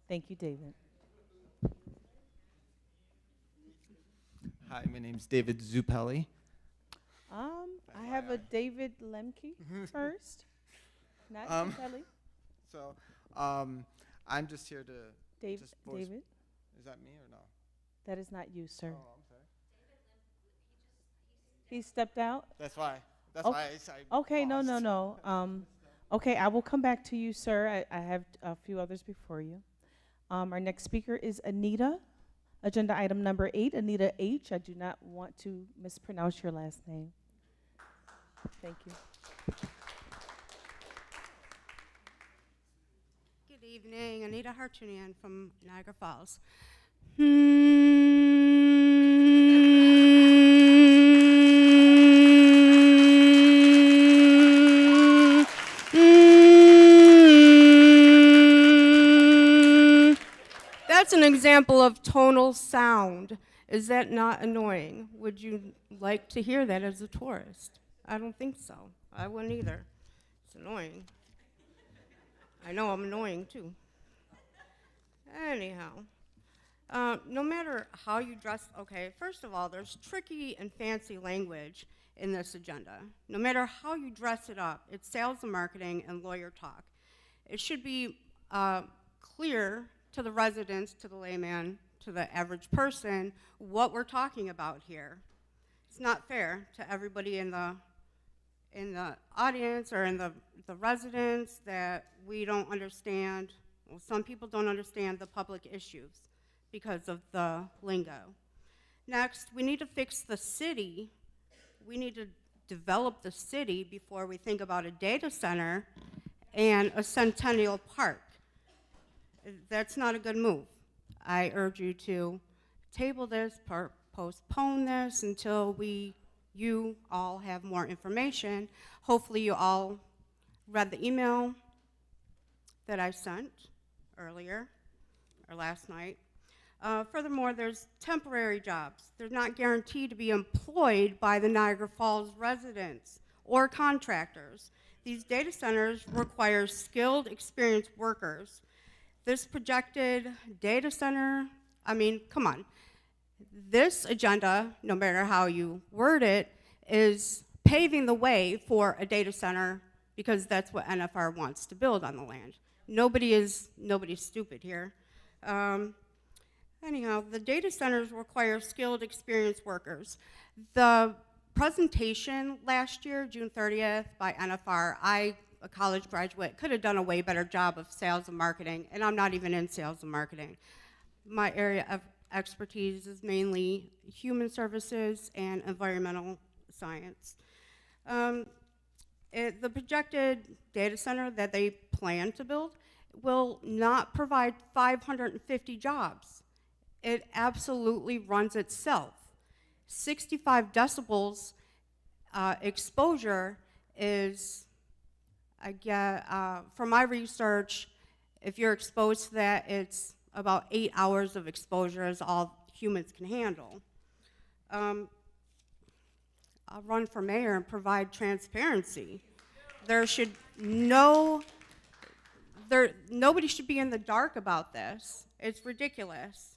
Speaker 2: Thank you, David.
Speaker 20: Hi, my name's David Zupelli.
Speaker 2: I have a David Lemke first, not Zupelli.
Speaker 20: So, I'm just here to just voice.
Speaker 2: David?
Speaker 20: Is that me or no?
Speaker 2: That is not you, sir.
Speaker 20: Oh, I'm sorry.
Speaker 2: He stepped out?
Speaker 20: That's why. That's
Speaker 2: Okay.
Speaker 20: why I
Speaker 2: Okay,
Speaker 20: paused.
Speaker 2: no. Okay, I will come back to you, sir. I have a few others before you. Our next speaker is Anita, agenda item number 8, Anita H. I do not want to mispronounce your last name. Thank you.
Speaker 21: Good evening, Anita Hartunian from Niagara Falls. That's an example of tonal sound. Is that not annoying? Would you like to hear that as a tourist? I don't think so. I wouldn't either. It's annoying. I know I'm annoying too. Anyhow, no matter how you dress, okay, first of all, there's tricky and fancy language in this agenda. No matter how you dress it up, it's sales and marketing and lawyer talk. It should be clear to the residents, to the layman, to the average person, what we're talking about here. It's not fair to everybody in the audience or in the residents that we don't understand. Well, some people don't understand the public issues because of the lingo. Next, we need to fix the city. We need to develop the city before we think about a data center and a centennial park. That's not a good move. I urge you to table this, postpone this until you all have more information. Hopefully you all read the email that I sent earlier, or last night. Furthermore, there's temporary jobs. They're not guaranteed to be employed by the Niagara Falls residents or contractors. These data centers require skilled, experienced workers. This projected data center, I mean, come on. This agenda, no matter how you word it, is paving the way for a data center because that's what NFR wants to build on the land. Nobody's stupid here. Anyhow, the data centers require skilled, experienced workers. The presentation last year, June 30th, by NFR, a college graduate, could have done a way better job of sales and marketing, and I'm not even in sales and marketing. My area of expertise is mainly human services and environmental science. The projected data center that they plan to build will not provide 550 jobs. It absolutely runs itself. 65 decibels exposure is, from my research, if you're exposed to that, it's about 8 hours of exposure is all humans can handle. I'll run for mayor and provide transparency. Nobody should be in the dark about this. It's ridiculous.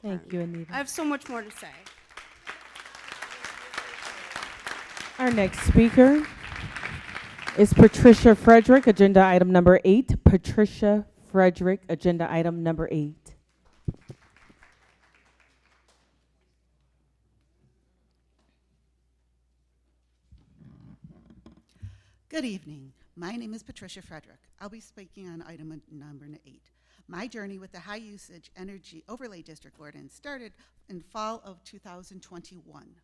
Speaker 2: Thank
Speaker 21: harm.
Speaker 2: you, Anita.
Speaker 21: I have so much more to say.
Speaker 2: Our next speaker is Patricia Frederick, agenda item number 8. Patricia Frederick, agenda item number 8.
Speaker 3: Good evening. My name is Patricia Frederick. I'll be speaking on item number 8. My journey with the High Usage Energy Overlay District Ordinance started in fall of 2021.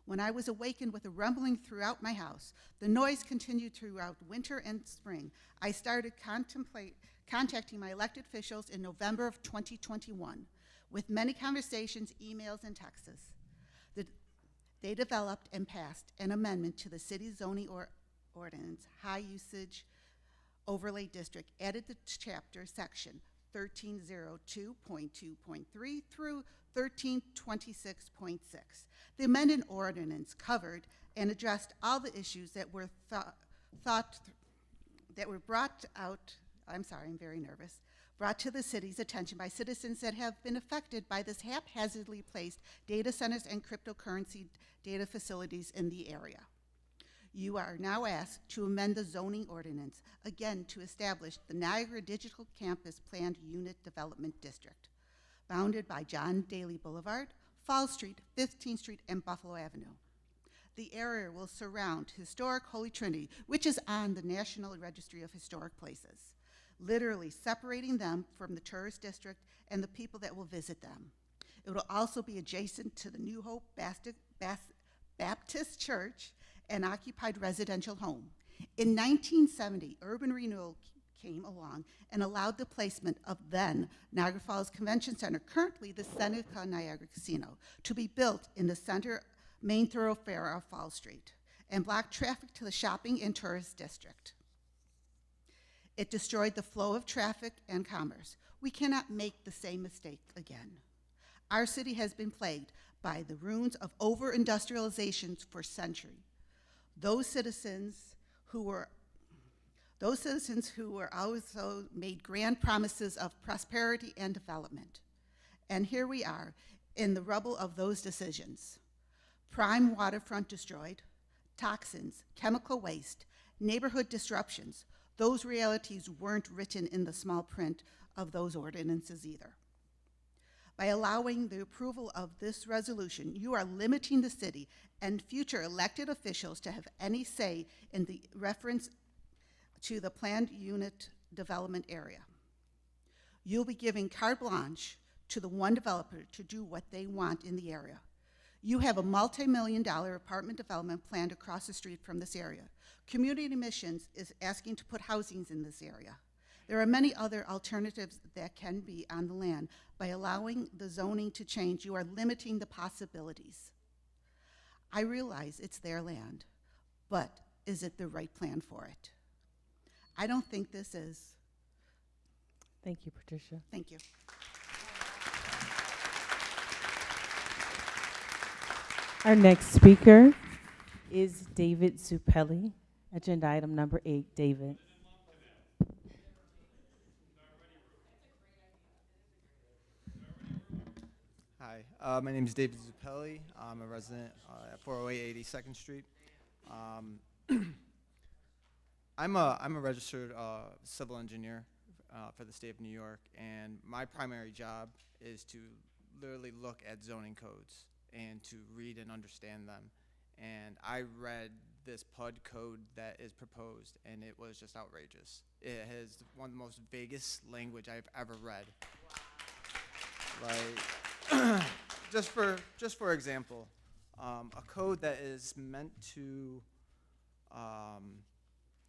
Speaker 3: When I was awakened with a rumbling throughout my house, the noise continued throughout winter and spring. I started contacting my elected officials in November of 2021 with many conversations, emails, and texts. They developed and passed an amendment to the city zoning ordinance, High Usage Overlay District, added the chapter section 1302.2.3 through 1326.6. The amended ordinance covered and addressed all the issues that were brought to the city's attention by citizens that have been affected by this haphazardly placed data centers and cryptocurrency data facilities in the area. You are now asked to amend the zoning ordinance, again to establish the Niagara Digital Campus Planned Unit Development District, bounded by John Daly Boulevard, Falls Street, 15th Street, and Buffalo Avenue. The area will surround historic Holy Trinity, which is on the National Registry of Historic Places, literally separating them from the tourist district and the people that will visit them. It will also be adjacent to the New Hope Baptist Church, an occupied residential home. In 1970, urban renewal came along and allowed the placement of then Niagara Falls Convention Center, currently the Seneca Niagara Casino, to be built in the center main thoroughfare of Fall Street and block traffic to the shopping and tourist district. It destroyed the flow of traffic and commerce. We cannot make the same mistake again. Our city has been plagued by the ruins of over-industrializations for centuries. Those citizens who were also made grand promises of prosperity and development. And here we are in the rubble of those decisions. Prime waterfront destroyed, toxins, chemical waste, neighborhood disruptions. Those realities weren't written in the small print of those ordinances either. By allowing the approval of this resolution, you are limiting the city and future elected officials to have any say in the reference to the planned unit development area. You'll be giving carte blanche to the one developer to do what they want in the area. You have a multi-million-dollar apartment development planned across the street from this area. Community Missions is asking to put housings in this area. There are many other alternatives that can be on the land. By allowing the zoning to change, you are limiting the possibilities. I realize it's their land, but is it the right plan for it? I don't think this is.
Speaker 2: Thank you, Patricia.
Speaker 3: Thank you.
Speaker 2: Our next speaker is David Zupelli, agenda item number 8. David.
Speaker 20: Hi, my name is David Zupelli. I'm a resident at 408 82nd Street. I'm a registered civil engineer for the state of New York, and my primary job is to literally look at zoning codes and to read and understand them. And I read this PUD code that is proposed, and it was just outrageous. It has one of the most vaguest language I've ever read. Like, just for example, a code that is meant to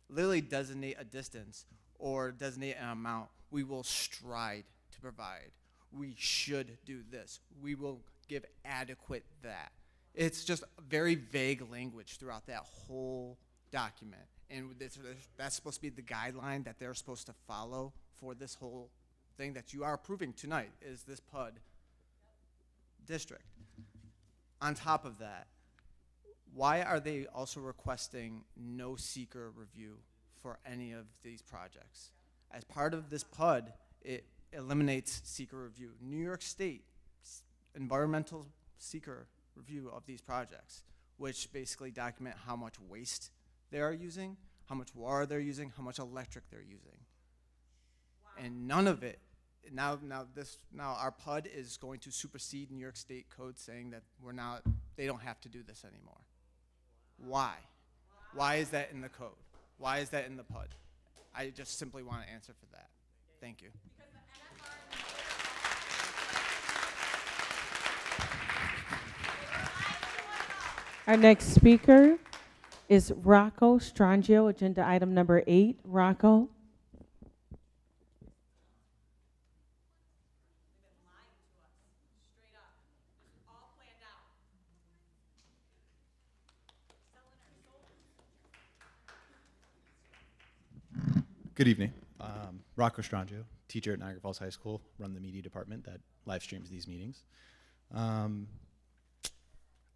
Speaker 20: literally designate a distance or designate an amount, we will stride to provide. We should do this. We will give adequate that. It's just very vague language throughout that whole document. And that's supposed to be the guideline that they're supposed to follow for this whole thing that you are approving tonight, is this PUD district. On top of that, why are they also requesting no seeker review for any of these projects? As part of this PUD, it eliminates seeker review. New York State environmental seeker review of these projects, which basically document how much waste they are using, how much water they're using, how much electric they're using. Wow. And none of it, now our PUD is going to supersede New York State code saying that they don't have to do this anymore. Why? Why is that in the code? Why is that in the PUD? I just simply want to answer for that. Thank you.
Speaker 2: Our next speaker is Rocco Strangio, agenda item number 8. Rocco.
Speaker 4: Good evening. Rocco Strangio, teacher at Niagara Falls High School, run the media department that live streams these meetings. I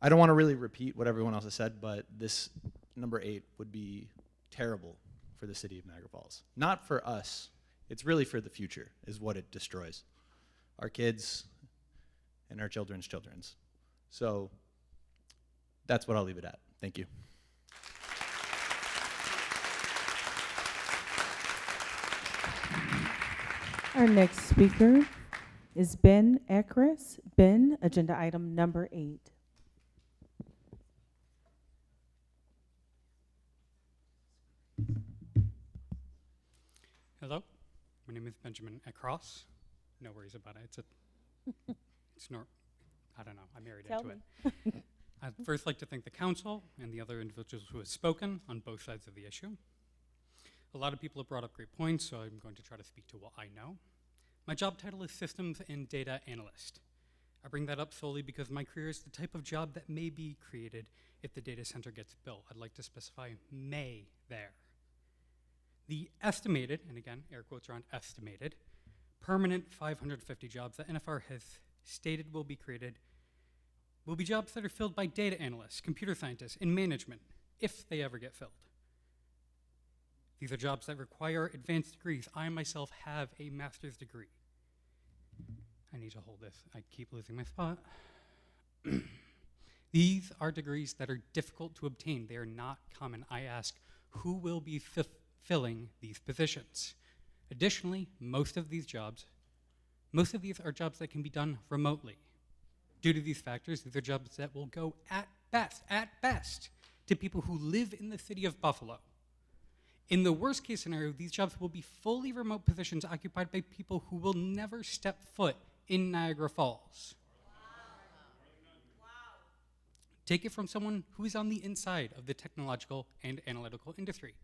Speaker 4: don't want to really repeat what everyone else has said, but this number 8 would be terrible for the city of Niagara Falls. Not for us. It's really for the future is what it destroys. Our kids and our children's children's. So that's what I'll leave it at. Thank you.
Speaker 2: Our next speaker is Ben Ekres. Ben, agenda item number 8.
Speaker 22: Hello, my name is Benjamin Ekros. No worries about it. I don't know, I married
Speaker 2: Tell
Speaker 22: into
Speaker 2: me.
Speaker 22: it. I'd first like to thank the council and the other individuals who have spoken on both sides of the issue. A lot of people have brought up great points, so I'm going to try to speak to what I know. My job title is Systems and Data Analyst. I bring that up solely because my career is the type of job that may be created if the data center gets built. I'd like to specify may there. The estimated, and again, air quotes around estimated, permanent 550 jobs that NFR has stated will be created will be jobs that are filled by data analysts, computer scientists, and management, if they ever get filled. These are jobs that require advanced degrees. I myself have a master's degree. I need to hold this. I keep losing my spot. These are degrees that are difficult to obtain. They are not common. I ask, who will be filling these positions? Additionally, most of these are jobs that can be done remotely. Due to these factors, these are jobs that will go at best, to people who live in the city of Buffalo. In the worst case scenario, these jobs will be fully remote positions occupied by people who will never step foot in Niagara Falls. Wow. Take it from someone who is on the inside of the technological and analytical industry.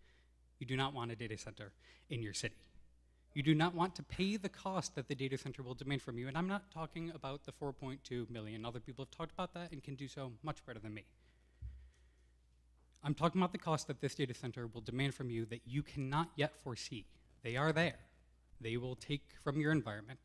Speaker 22: You do not want a data center in your city. You do not want to pay the cost that the data center will demand from you, and I'm not talking about the 4.2 million. Other people have talked about that and can do so much better than me. I'm talking about the cost that this data center will demand from you that you cannot yet foresee. They are there. They will take from your environment.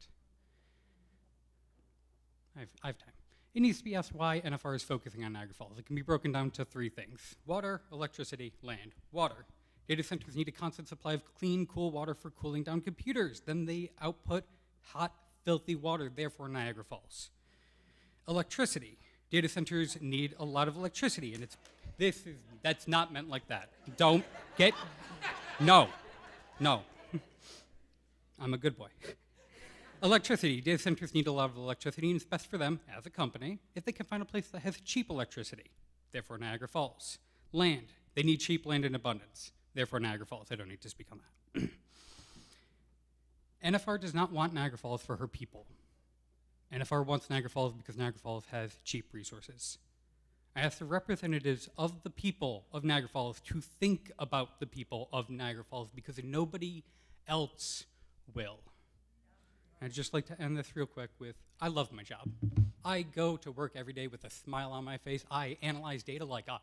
Speaker 22: I have time. It needs to be asked why NFR is focusing on Niagara Falls. It can be broken down to 3 things: water, electricity, land. Water. Data centers need a constant supply of clean, cool water for cooling down computers. Then they output hot, filthy water, therefore Niagara Falls. Electricity. Data centers need a lot of electricity, and that's not meant like that. No. I'm a good boy. Electricity. Data centers need a lot of electricity, and it's best for them, as a company, if they can find a place that has cheap electricity, therefore Niagara Falls. Land. They need cheap land in abundance, therefore Niagara Falls. I don't need to speak on that. NFR does not want Niagara Falls for her people. NFR wants Niagara Falls because Niagara Falls has cheap resources. I ask the representatives of the people of Niagara Falls to think about the people of Niagara Falls because nobody else will. I'd just like to end this real quick with, I love my job. I go to work every day with a smile on my face. I analyze data like a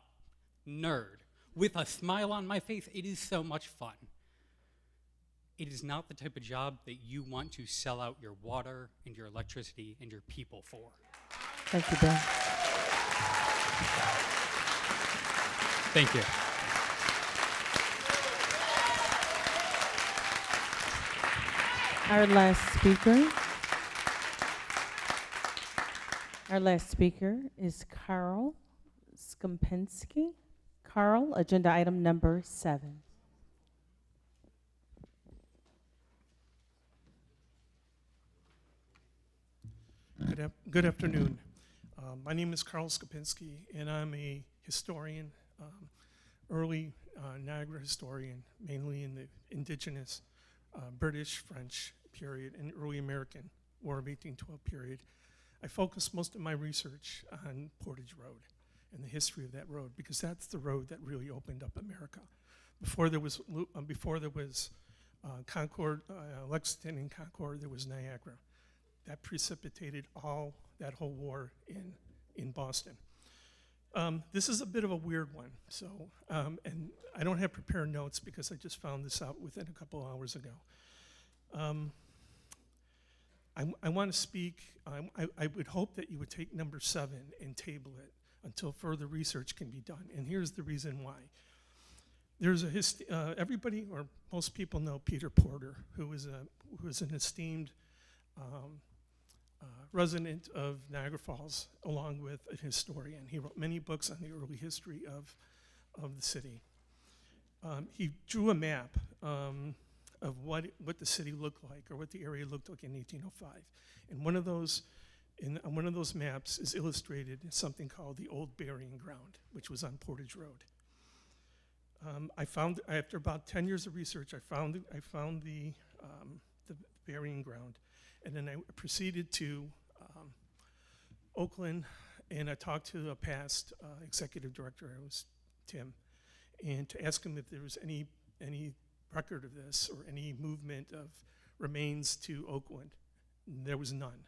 Speaker 22: nerd. With a smile on my face, it is so much fun. It is not the type of job that you want to sell out your water and your electricity and your people for.
Speaker 2: Thank you, Ben.
Speaker 22: Thank you.
Speaker 2: Our last speaker Our last speaker is Carl Skumpinski. Carl, agenda item number 7.
Speaker 5: Good afternoon. My name is Carl Skupinski, and I'm a historian, early Niagara historian, mainly in the indigenous British, French period and early American War of 1812 period. I focus most of my research on Portage Road and the history of that road, because that's the road that really opened up America. Before there was Concord, Lexington and Concord, there was Niagara. That precipitated that whole war in Boston. This is a bit of a weird one, so, and I don't have prepared notes because I just found this out within a couple hours ago. I want to speak, I would hope that you would take number 7 and table it until further research can be done, and here's the reason why. There's everybody, or most people know Peter Porter, who is an esteemed resident of Niagara Falls, along with a historian. He wrote many books on the early history of the city. He drew a map of what the city looked like, or what the area looked like in 1805. And one of those maps is illustrated in something called the Old Burying Ground, which was on Portage Road. I found, after about 10 years of research, I found the burying ground, and then I proceeded to Oakland, and I talked to a past executive director, it was Tim, and to ask him if there was any record of this or any movement of remains to Oakland. There was none.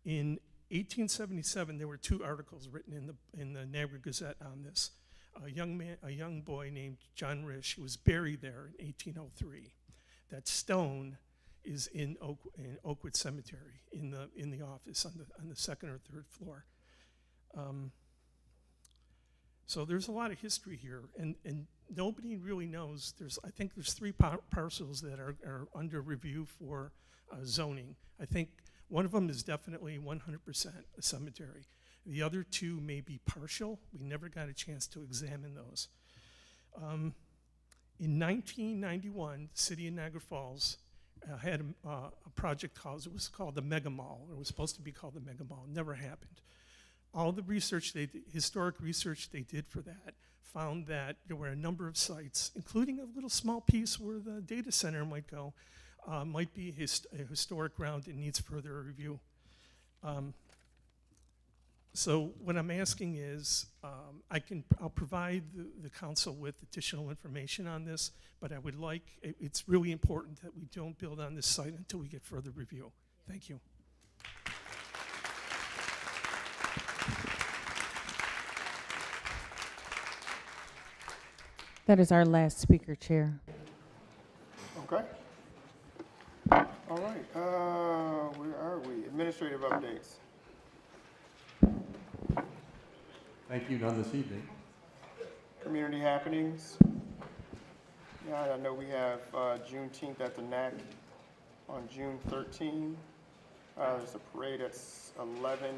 Speaker 5: In 1877, there were 2 articles written in the Niagara Gazette on this. A young boy named John Risch, who was buried there in 1803. That stone is in Oakwood Cemetery in the office on the 2nd or 3rd floor. So there's a lot of history here, and nobody really knows. I think there's 3 parcels that are under review for zoning. I think one of them is definitely 100% a cemetery. The other 2 may be partial. We never got a chance to examine those. In 1991, the city of Niagara Falls had a project it was called the Mega Mall. It was supposed to be called the Mega Mall. It never happened. All the research historic research they did for that, found that there were a number of sites, including a little small piece where the data center might go, might be a historic ground and needs further review. So what I'm asking is, I'll provide the council with additional information on this, but I would like, it's really important that we don't build on this site until we get further review. Thank you.
Speaker 2: That is our last speaker, Chair.
Speaker 1: Okay. All right, where are we? Administrative updates.
Speaker 6: Thank you, none this evening.
Speaker 1: Community happenings. Yeah, I know we have Juneteenth at the NAC on June 13. There's a parade at 11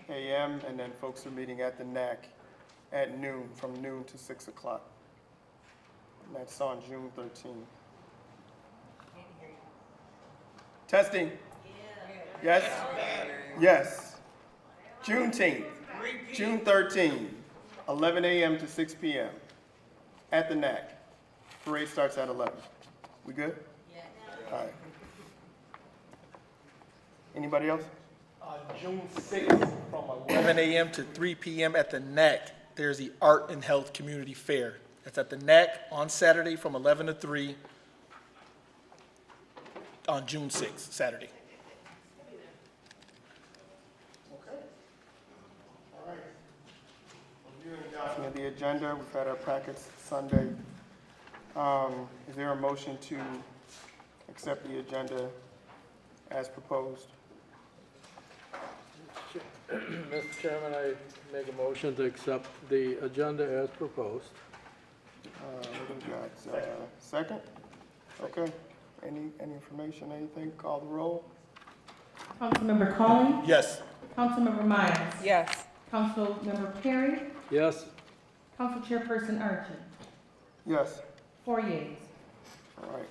Speaker 1: a.m. and then folks are meeting at the NAC at noon, from noon to 6 o'clock. And that's on June 13. Testing. Yes? Yes. Juneteenth, June 13, 11 a.m. to 6 p.m. at the NAC. Parade starts at 11. We good? Yeah. All right. Anybody else?
Speaker 23: June 6th from 11 a.m. to 3 p.m. at the NAC. There's the Art and Health Community Fair. That's at the NAC on Saturday from 11 to 3 on June 6th, Saturday.
Speaker 1: Okay. All right. Reviewing and adoption of the agenda. We've had our packets Sunday. Is there a motion to accept the agenda as proposed?
Speaker 6: Mr. Chairman, I make a motion to accept the agenda as proposed.
Speaker 1: We got second? Okay. Any information, anything? Call the roll.
Speaker 2: Councilmember Collins?
Speaker 23: Yes.
Speaker 2: Councilmember Miles?
Speaker 7: Yes.
Speaker 2: Councilmember Perry?
Speaker 6: Yes.
Speaker 2: Council Chairperson Archie?
Speaker 1: Yes.
Speaker 2: 4 yeas.
Speaker 1: All right.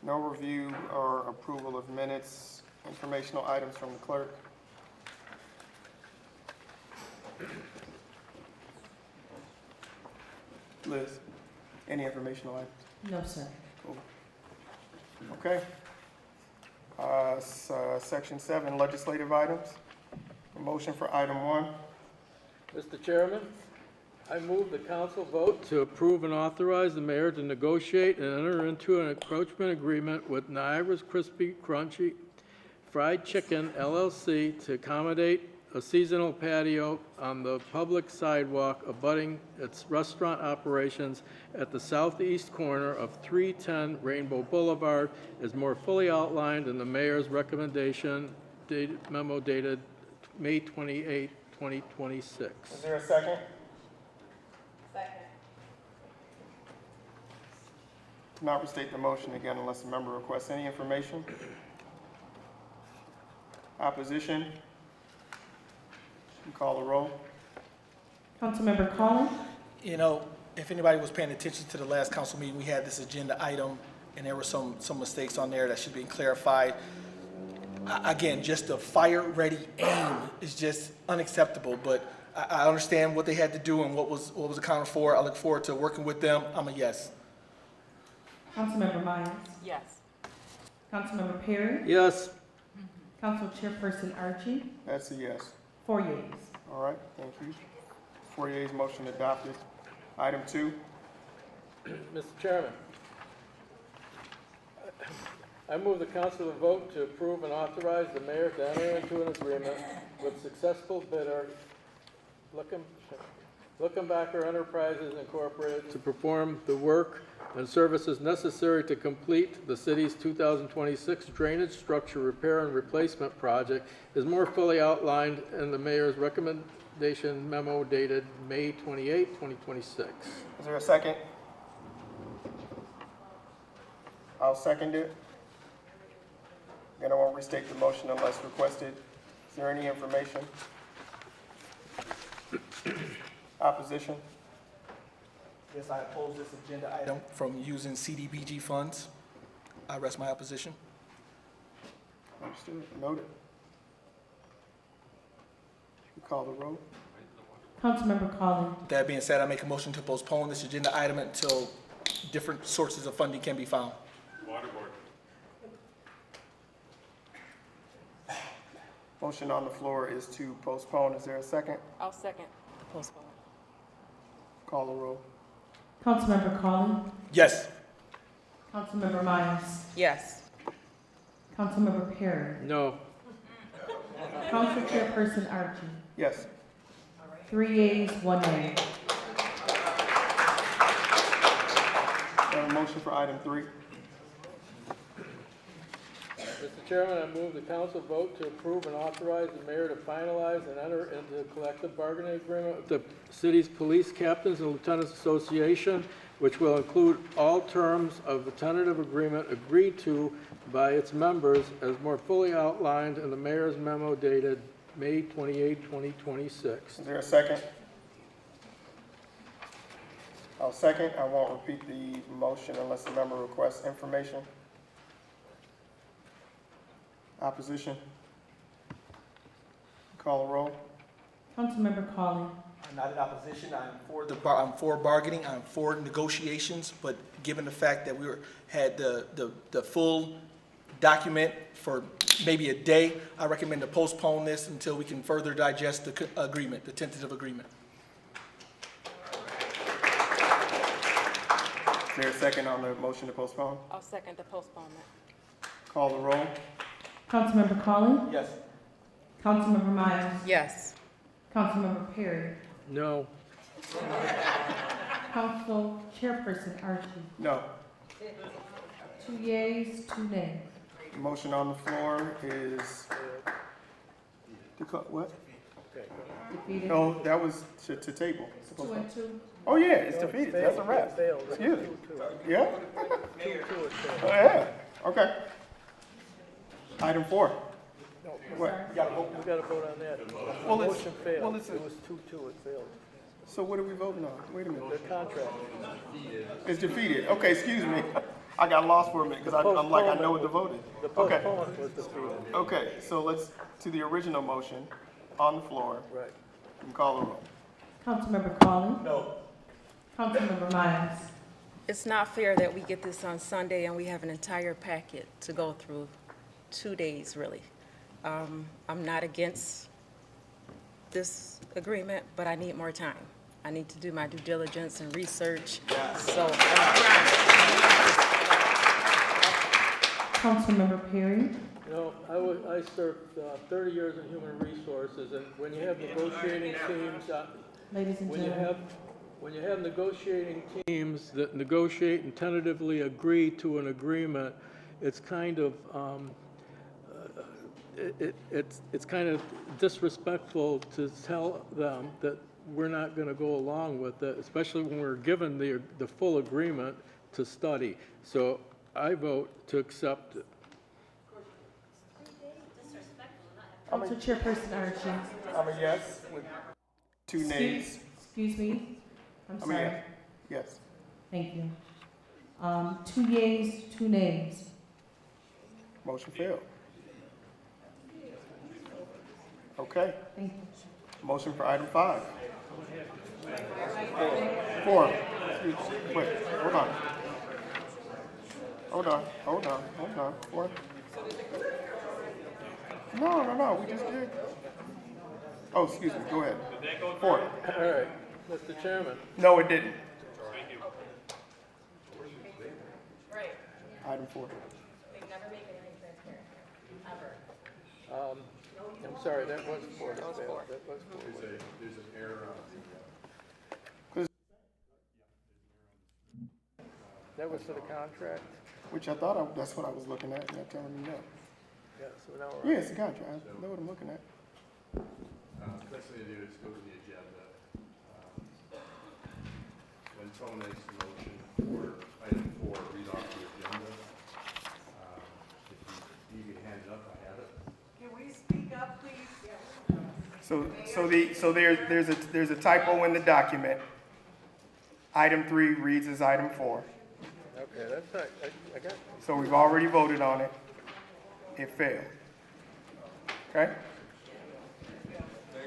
Speaker 1: No review or approval of minutes. Informational items from the clerk. Liz, any informational items?
Speaker 2: No, sir.
Speaker 1: Cool. Okay. Section 7, legislative items. A motion for item 1.
Speaker 6: Mr. Chairman, I move the council vote to approve and authorize the mayor to negotiate and enter into an encroachment agreement with Niagara's Crispy Crunchy Fried Chicken LLC to accommodate a seasonal patio on the public sidewalk abutting its restaurant operations at the southeast corner of 310 Rainbow Boulevard as more fully outlined in the mayor's recommendation memo dated May 28, 2026.
Speaker 1: Is there a second?
Speaker 7: Second.
Speaker 1: To not restate the motion again unless a member requests any information. Opposition? You call the roll.
Speaker 2: Councilmember Collins?
Speaker 23: You know, if anybody was paying attention to the last council meeting, we had this agenda item, and there were some mistakes on there that should be clarified. Again, just the fire-ready aim is just unacceptable, but I understand what they had to do and what was accounted for. I look forward to working with them. I'm a yes.
Speaker 2: Councilmember Miles?
Speaker 7: Yes.
Speaker 2: Councilmember Perry?
Speaker 6: Yes.
Speaker 2: Council Chairperson Archie?
Speaker 1: That's a yes.
Speaker 2: 4 yeas.
Speaker 1: All right, thank you. 4 yeas, motion adopted. Item 2.
Speaker 6: Mr. Chairman, I move the council to vote to approve and authorize the mayor to enter into an agreement with successful bidder Luckenbacher Enterprises Incorporated to perform the work and services necessary to complete the city's 2026 drainage structure repair and replacement project is more fully outlined in the mayor's recommendation memo dated May 28, 2026.
Speaker 1: Is there a second? I'll second it. Again, I won't restate the motion unless requested. Is there any information? Opposition?
Speaker 23: Yes, I oppose this agenda item from using CDBG funds. I rest my opposition.
Speaker 1: Understood. Noted. You call the roll.
Speaker 2: Councilmember Collins?
Speaker 23: That being said, I make a motion to postpone this agenda item until different sources of funding can be found.
Speaker 1: Motion on the floor is to postpone. Is there a second?
Speaker 7: I'll second. Postpone.
Speaker 1: Call the roll.
Speaker 2: Councilmember Collins?
Speaker 23: Yes.
Speaker 2: Councilmember Miles?
Speaker 7: Yes.
Speaker 2: Councilmember Perry?
Speaker 6: No.
Speaker 2: Council Chairperson Archie?
Speaker 1: Yes.
Speaker 2: 3 yeas, 1 nay.
Speaker 1: We have a motion for item 3.
Speaker 6: Mr. Chairman, I move the council vote to approve and authorize the mayor to finalize and enter into a collective bargaining agreement with the city's police captains and lieutenants association, which will include all terms of the tentative agreement agreed to by its members as more fully outlined in the mayor's memo dated May 28, 2026.
Speaker 1: Is there a second? I'll second. I won't repeat the motion unless the member requests information. Opposition? Call the roll.
Speaker 2: Councilmember Collins?
Speaker 23: I'm not in opposition. I'm for bargaining. I'm for negotiations. But given the fact that had the full document for maybe a day, I recommend to postpone this until we can further digest the agreement, the tentative agreement.
Speaker 1: Is there a second on the motion to postpone?
Speaker 7: I'll second the postponement.
Speaker 1: Call the roll.
Speaker 2: Councilmember Collins?
Speaker 23: Yes.
Speaker 2: Councilmember Miles?
Speaker 7: Yes.
Speaker 2: Councilmember Perry?
Speaker 6: No.
Speaker 2: Council Chairperson Archie?
Speaker 1: No.
Speaker 2: 2 yeas, 2 nays.
Speaker 1: The motion on the floor is to what?
Speaker 2: Defeated.
Speaker 1: No, that was to table.
Speaker 2: 2 and 2.
Speaker 1: Oh, yeah, it's defeated. That's a wrap. Excuse me. Yeah? Oh, yeah. Okay. Item 4. What?
Speaker 6: We gotta vote on that.
Speaker 1: Well,
Speaker 6: The
Speaker 1: it's-
Speaker 6: motion failed.
Speaker 1: well, it's a-
Speaker 6: It was 2-2, it failed.
Speaker 1: So what are we voting on? Wait a minute.
Speaker 6: The contract.
Speaker 1: It's defeated. Okay, excuse me. I got lost for a minute because I'm like, I know what the vote is.
Speaker 6: The
Speaker 1: Okay.
Speaker 6: postponement was defeated.
Speaker 1: Okay, so let's, to the original motion on the floor.
Speaker 6: Right.
Speaker 1: And call the roll.
Speaker 2: Councilmember Collins?
Speaker 1: No.
Speaker 2: Councilmember Miles?
Speaker 7: It's not fair that we get this on Sunday and we have an entire packet to go through, 2 days, really. I'm not against this agreement, but I need more time. I need to do my due diligence and research, so.
Speaker 2: Councilmember Perry?
Speaker 6: You know, I served 30 years in human resources, and when you have negotiating teams,
Speaker 2: Ladies and
Speaker 6: when you
Speaker 2: gentlemen.
Speaker 6: have negotiating teams that negotiate and tentatively agree to an agreement, it's kind of it's kind of disrespectful to tell them that we're not going to go along with it, especially when we're given the full agreement to study. So I vote to accept it.
Speaker 2: Council Chairperson Archie?
Speaker 1: I'm a yes with 2 nays.
Speaker 2: Excuse me? I'm
Speaker 1: I'm a
Speaker 2: sorry.
Speaker 1: yes. Yes.
Speaker 2: Thank you. 2 yeas, 2 nays.
Speaker 1: Motion failed. Okay.
Speaker 2: Thank you.
Speaker 1: Motion for item 5. 4. Wait, hold on. Hold on. 4. No, we just did. Oh, excuse me, go ahead. 4.
Speaker 6: All right, Mr. Chairman.
Speaker 1: No, it didn't. Item 4.
Speaker 6: I'm sorry, that was 4. That was 4.
Speaker 8: There's an error
Speaker 6: That was for the contract?
Speaker 1: Which I thought that's what I was looking at. You're telling me no.
Speaker 6: Yeah, so now we're.
Speaker 1: Yeah, it's a contract. I know what I'm looking at.
Speaker 8: Best thing to do is go to the agenda. When someone makes the motion for item 4, read off the agenda. If you can hand it up, I have it.
Speaker 9: Can we speak up, please?
Speaker 1: There's a typo in the document. Item 3 reads as item 4.
Speaker 6: Okay, that's right. I got.
Speaker 1: So we've already voted on it. It failed. Okay?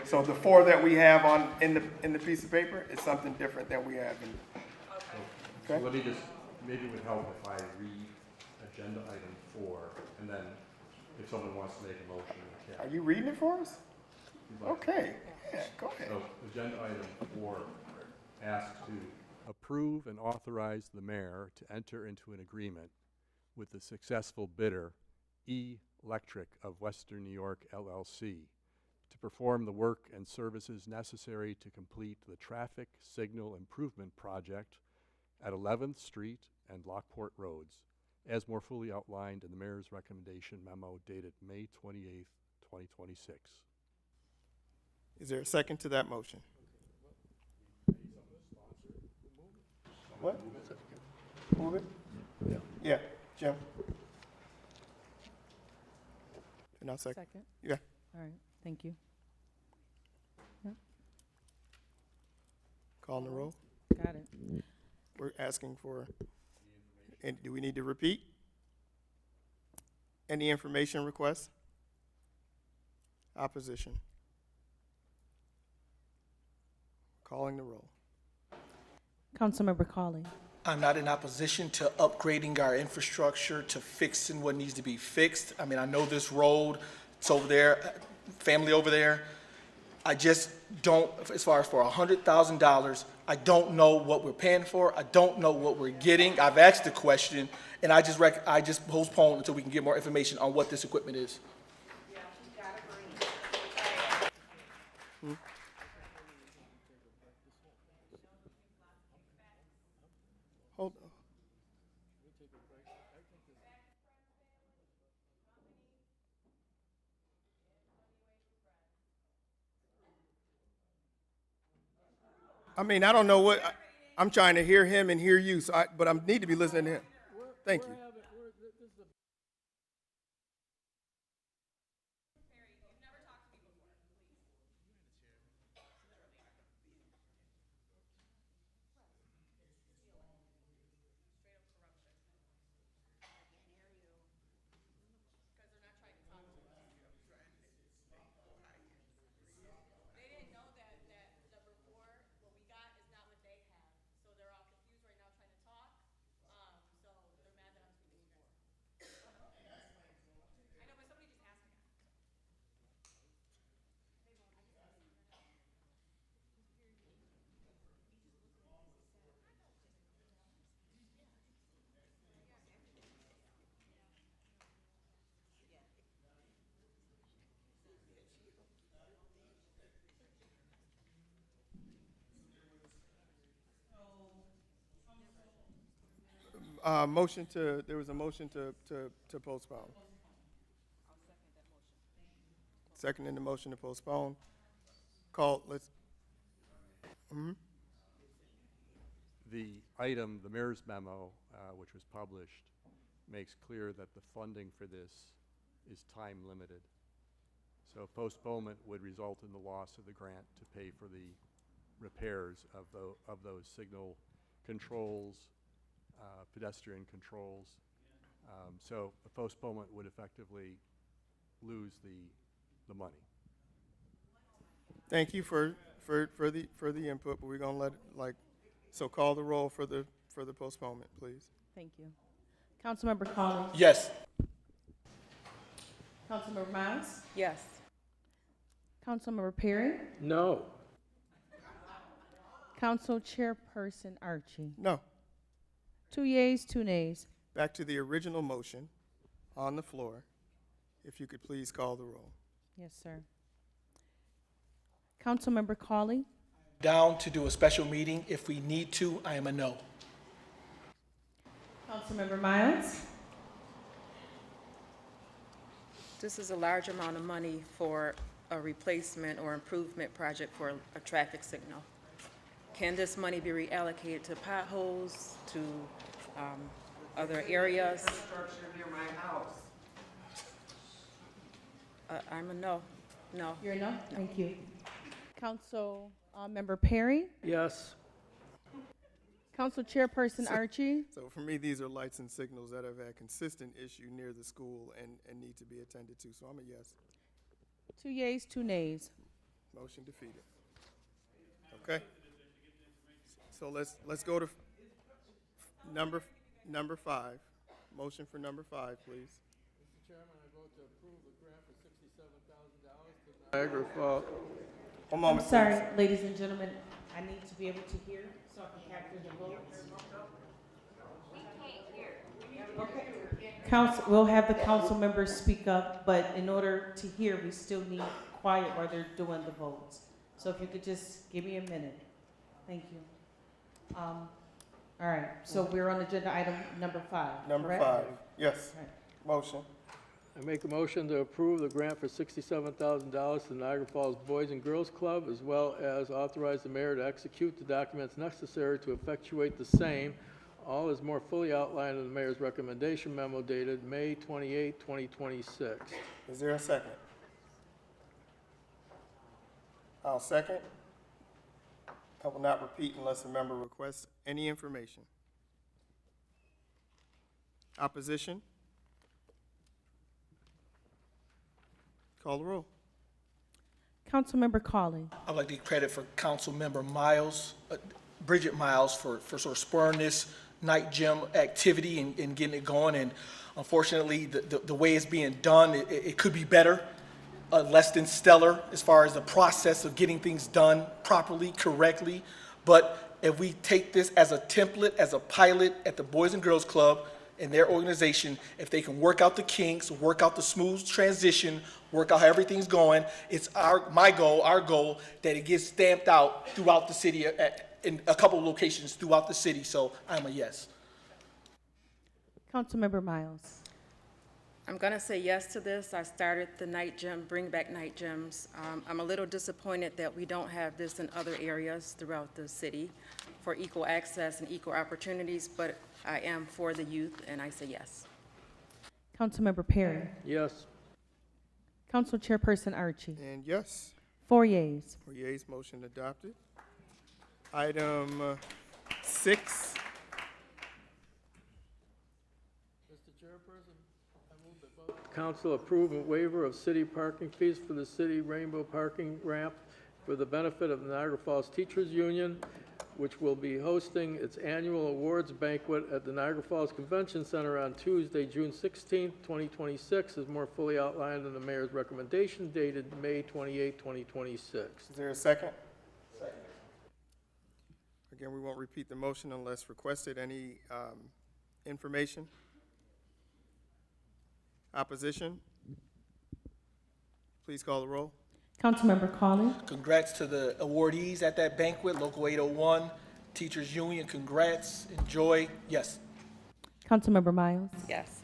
Speaker 1: So the 4 that we have in the piece of paper is something different than we have in.
Speaker 8: So let me just, maybe it would help if I read agenda item 4, and then if someone wants to make a motion in the chat.
Speaker 1: Are you reading it for us? Okay. Yeah, go ahead.
Speaker 8: So agenda item 4 asks to approve and authorize the mayor to enter into an agreement with the successful bidder, E-Electric of Western New York LLC, to perform the work and services necessary to complete the traffic signal improvement project at 11th Street and Lockport Roads, as more fully outlined in the mayor's recommendation memo dated May 28th, 2026.
Speaker 1: Is there a second to that motion? What? Move it? Yeah, Jim. And I'll second. Yeah.
Speaker 2: All right, thank you. Yep,
Speaker 1: Calling the roll.
Speaker 2: got it.
Speaker 1: We're asking for, and do we need to repeat? Any information requests? Opposition? Calling the roll.
Speaker 2: Councilmember Collins?
Speaker 23: I'm not in opposition to upgrading our infrastructure, to fixing what needs to be fixed. I mean, I know this road, it's over there, family over there. I just don't, as far as for $100,000, I don't know what we're paying for. I don't know what we're getting. I've asked the question, and I just postpone until we can get more information on what this equipment is.
Speaker 1: Hold on. I mean, I don't know what, I'm trying to hear him and hear you, but I need to be listening to him. Thank you. there was a motion to postpone. Second in the motion to postpone.
Speaker 8: The item, the mayor's memo, which was published, makes clear that the funding for this is time limited. So postponement would result in the loss of the grant to pay for the repairs of those signal controls, pedestrian controls. So a postponement would effectively lose the money.
Speaker 1: Thank you for the input, but we're gonna so call the roll for the postponement, please.
Speaker 2: Thank you. Councilmember Collins?
Speaker 23: Yes.
Speaker 2: Councilmember Miles?
Speaker 7: Yes.
Speaker 2: Councilmember Perry?
Speaker 6: No.
Speaker 2: Council Chairperson Archie?
Speaker 1: No.
Speaker 2: 2 yeas, 2 nays.
Speaker 1: Back to the original motion on the floor. If you could please call the roll.
Speaker 2: Yes, sir. Councilmember Cawley?
Speaker 23: Down to do a special meeting. If we need to, I am a no.
Speaker 2: Councilmember Miles?
Speaker 7: This is a large amount of money for a replacement or improvement project for a traffic signal. Can this money be reallocated to potholes, to other areas?
Speaker 9: Infrastructure near my house.
Speaker 7: I'm a no. No.
Speaker 2: You're a no? Thank you. Council Member Perry?
Speaker 6: Yes.
Speaker 2: Council Chairperson Archie?
Speaker 1: So for me, these are lights and signals that have had consistent issue near the school and need to be attended to, so I'm a yes.
Speaker 2: 2 yeas, 2 nays.
Speaker 1: Motion defeated. Okay? So let's go to number 5. Motion for number 5, please.
Speaker 6: Mr. Chairman, I vote to approve the grant for $67,000 to Niagara Falls.
Speaker 1: One moment,
Speaker 2: I'm sorry,
Speaker 1: please.
Speaker 2: ladies and gentlemen, I need to be able to hear so I can capture the votes. Council, we'll have the council members speak up, but in order to hear, we still need quiet while they're doing the votes. So if you could just give me a minute. Thank you. All right, so we're on agenda item number 5,
Speaker 1: Number
Speaker 2: correct?
Speaker 1: 5, yes.
Speaker 2: Right.
Speaker 1: Motion.
Speaker 6: I make a motion to approve the grant for $67,000 to Niagara Falls Boys and Girls Club, as well as authorize the mayor to execute the documents necessary to effectuate the same. All is more fully outlined in the mayor's recommendation memo dated May 28, 2026.
Speaker 1: Is there a second? I'll second. I will not repeat unless a member requests any information. Opposition? Call the roll.
Speaker 2: Councilmember Cawley.
Speaker 23: I'd like to give credit for Councilmember Miles, Bridget Miles, for sort of spurring this night gym activity and getting it going. And unfortunately, the way it's being done, it could be better, less than stellar as far as the process of getting things done properly, correctly. But if we take this as a template, as a pilot at the Boys and Girls Club and their organization, if they can work out the kinks, work out the smooth transition, work out how everything's going, it's our goal, that it gets stamped out throughout the city in a couple of locations throughout the city. So I'm a yes.
Speaker 2: Councilmember Miles.
Speaker 7: I'm going to say yes to this. I started the night gym, bring back night gyms. I'm a little disappointed that we don't have this in other areas throughout the city for equal access and equal opportunities, but I am for the youth, and I say yes.
Speaker 2: Councilmember Perry.
Speaker 6: Yes.
Speaker 2: Council Chairperson Archie.
Speaker 1: And yes.
Speaker 2: 4 yeas.
Speaker 1: 4 yeas, motion adopted. Item 6.
Speaker 6: Mr. Chairperson, I move that council approve a waiver of city parking fees for the city Rainbow Parking Ramp for the benefit of the Niagara Falls Teachers Union, which will be hosting its annual awards banquet at the Niagara Falls Convention Center on Tuesday, June 16, 2026, as more fully outlined in the mayor's recommendation dated May 28, 2026.
Speaker 1: Is there a second? Second. Again, we won't repeat the motion unless requested. Any information? Opposition? Please call the roll.
Speaker 2: Councilmember Cawley.
Speaker 23: Congrats to the awardees at that banquet, Local 801, Teachers Union, congrats, enjoy, yes.
Speaker 2: Councilmember Miles.
Speaker 7: Yes.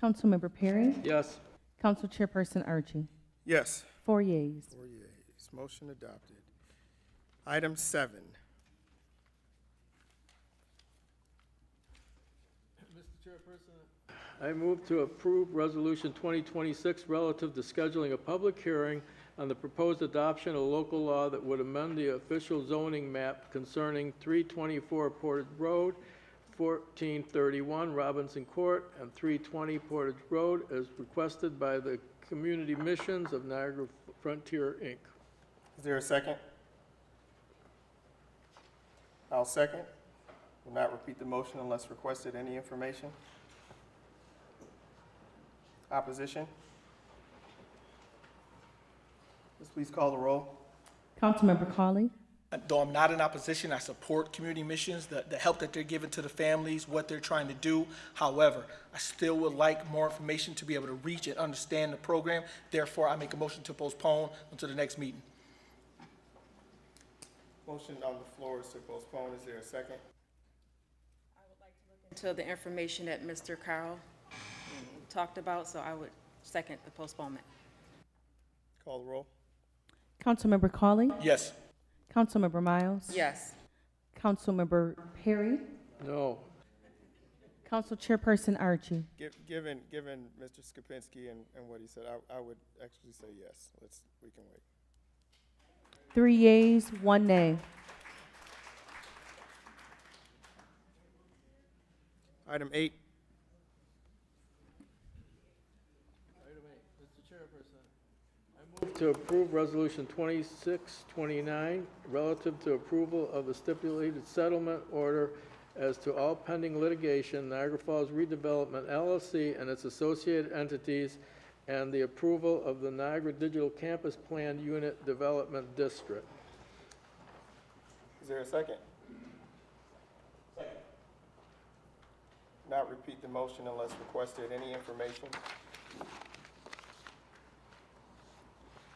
Speaker 2: Councilmember Perry.
Speaker 6: Yes.
Speaker 2: Council Chairperson Archie.
Speaker 1: Yes.
Speaker 2: 4 yeas.
Speaker 1: 4 yeas. Motion adopted. Item 7.
Speaker 6: Mr. Chairperson, I move to approve Resolution 2026 relative to scheduling a public hearing on the proposed adoption of a local law that would amend the official zoning map concerning 324 Portage Road, 1431 Robinson Court, and 320 Portage Road as requested by the Community Missions of Niagara Frontier, Inc.
Speaker 1: Is there a second? I'll second. Will not repeat the motion unless requested. Any information? Opposition? Let's please call the roll.
Speaker 2: Councilmember Cawley.
Speaker 23: Though I'm not in opposition, I support community missions, the help that they're giving to the families, what they're trying to do. However, I still would like more information to be able to reach and understand the program. Therefore, I make a motion to postpone until the next meeting.
Speaker 1: Motion on the floor is to postpone. Is there a second?
Speaker 7: To the information that Mr. Carl talked about, so I would second the postponement.
Speaker 1: Call the roll.
Speaker 2: Councilmember Cawley.
Speaker 23: Yes.
Speaker 2: Councilmember Miles.
Speaker 7: Yes.
Speaker 2: Councilmember Perry.
Speaker 6: No.
Speaker 2: Council Chairperson Archie.
Speaker 1: Given Mr. Skupinski and what he said, I would actually say yes. We can wait.
Speaker 2: 3 yeas, 1 nay.
Speaker 1: Item 8.
Speaker 6: Item 8, Mr. Chairperson, I move to approve Resolution 2629 relative to approval of a stipulated settlement order as to all pending litigation, Niagara Falls Redevelopment LLC and its associated entities, and the approval of the Niagara Digital Campus Plan Unit Development District.
Speaker 1: Is there a second? Second. Not repeat the motion unless requested. Any information?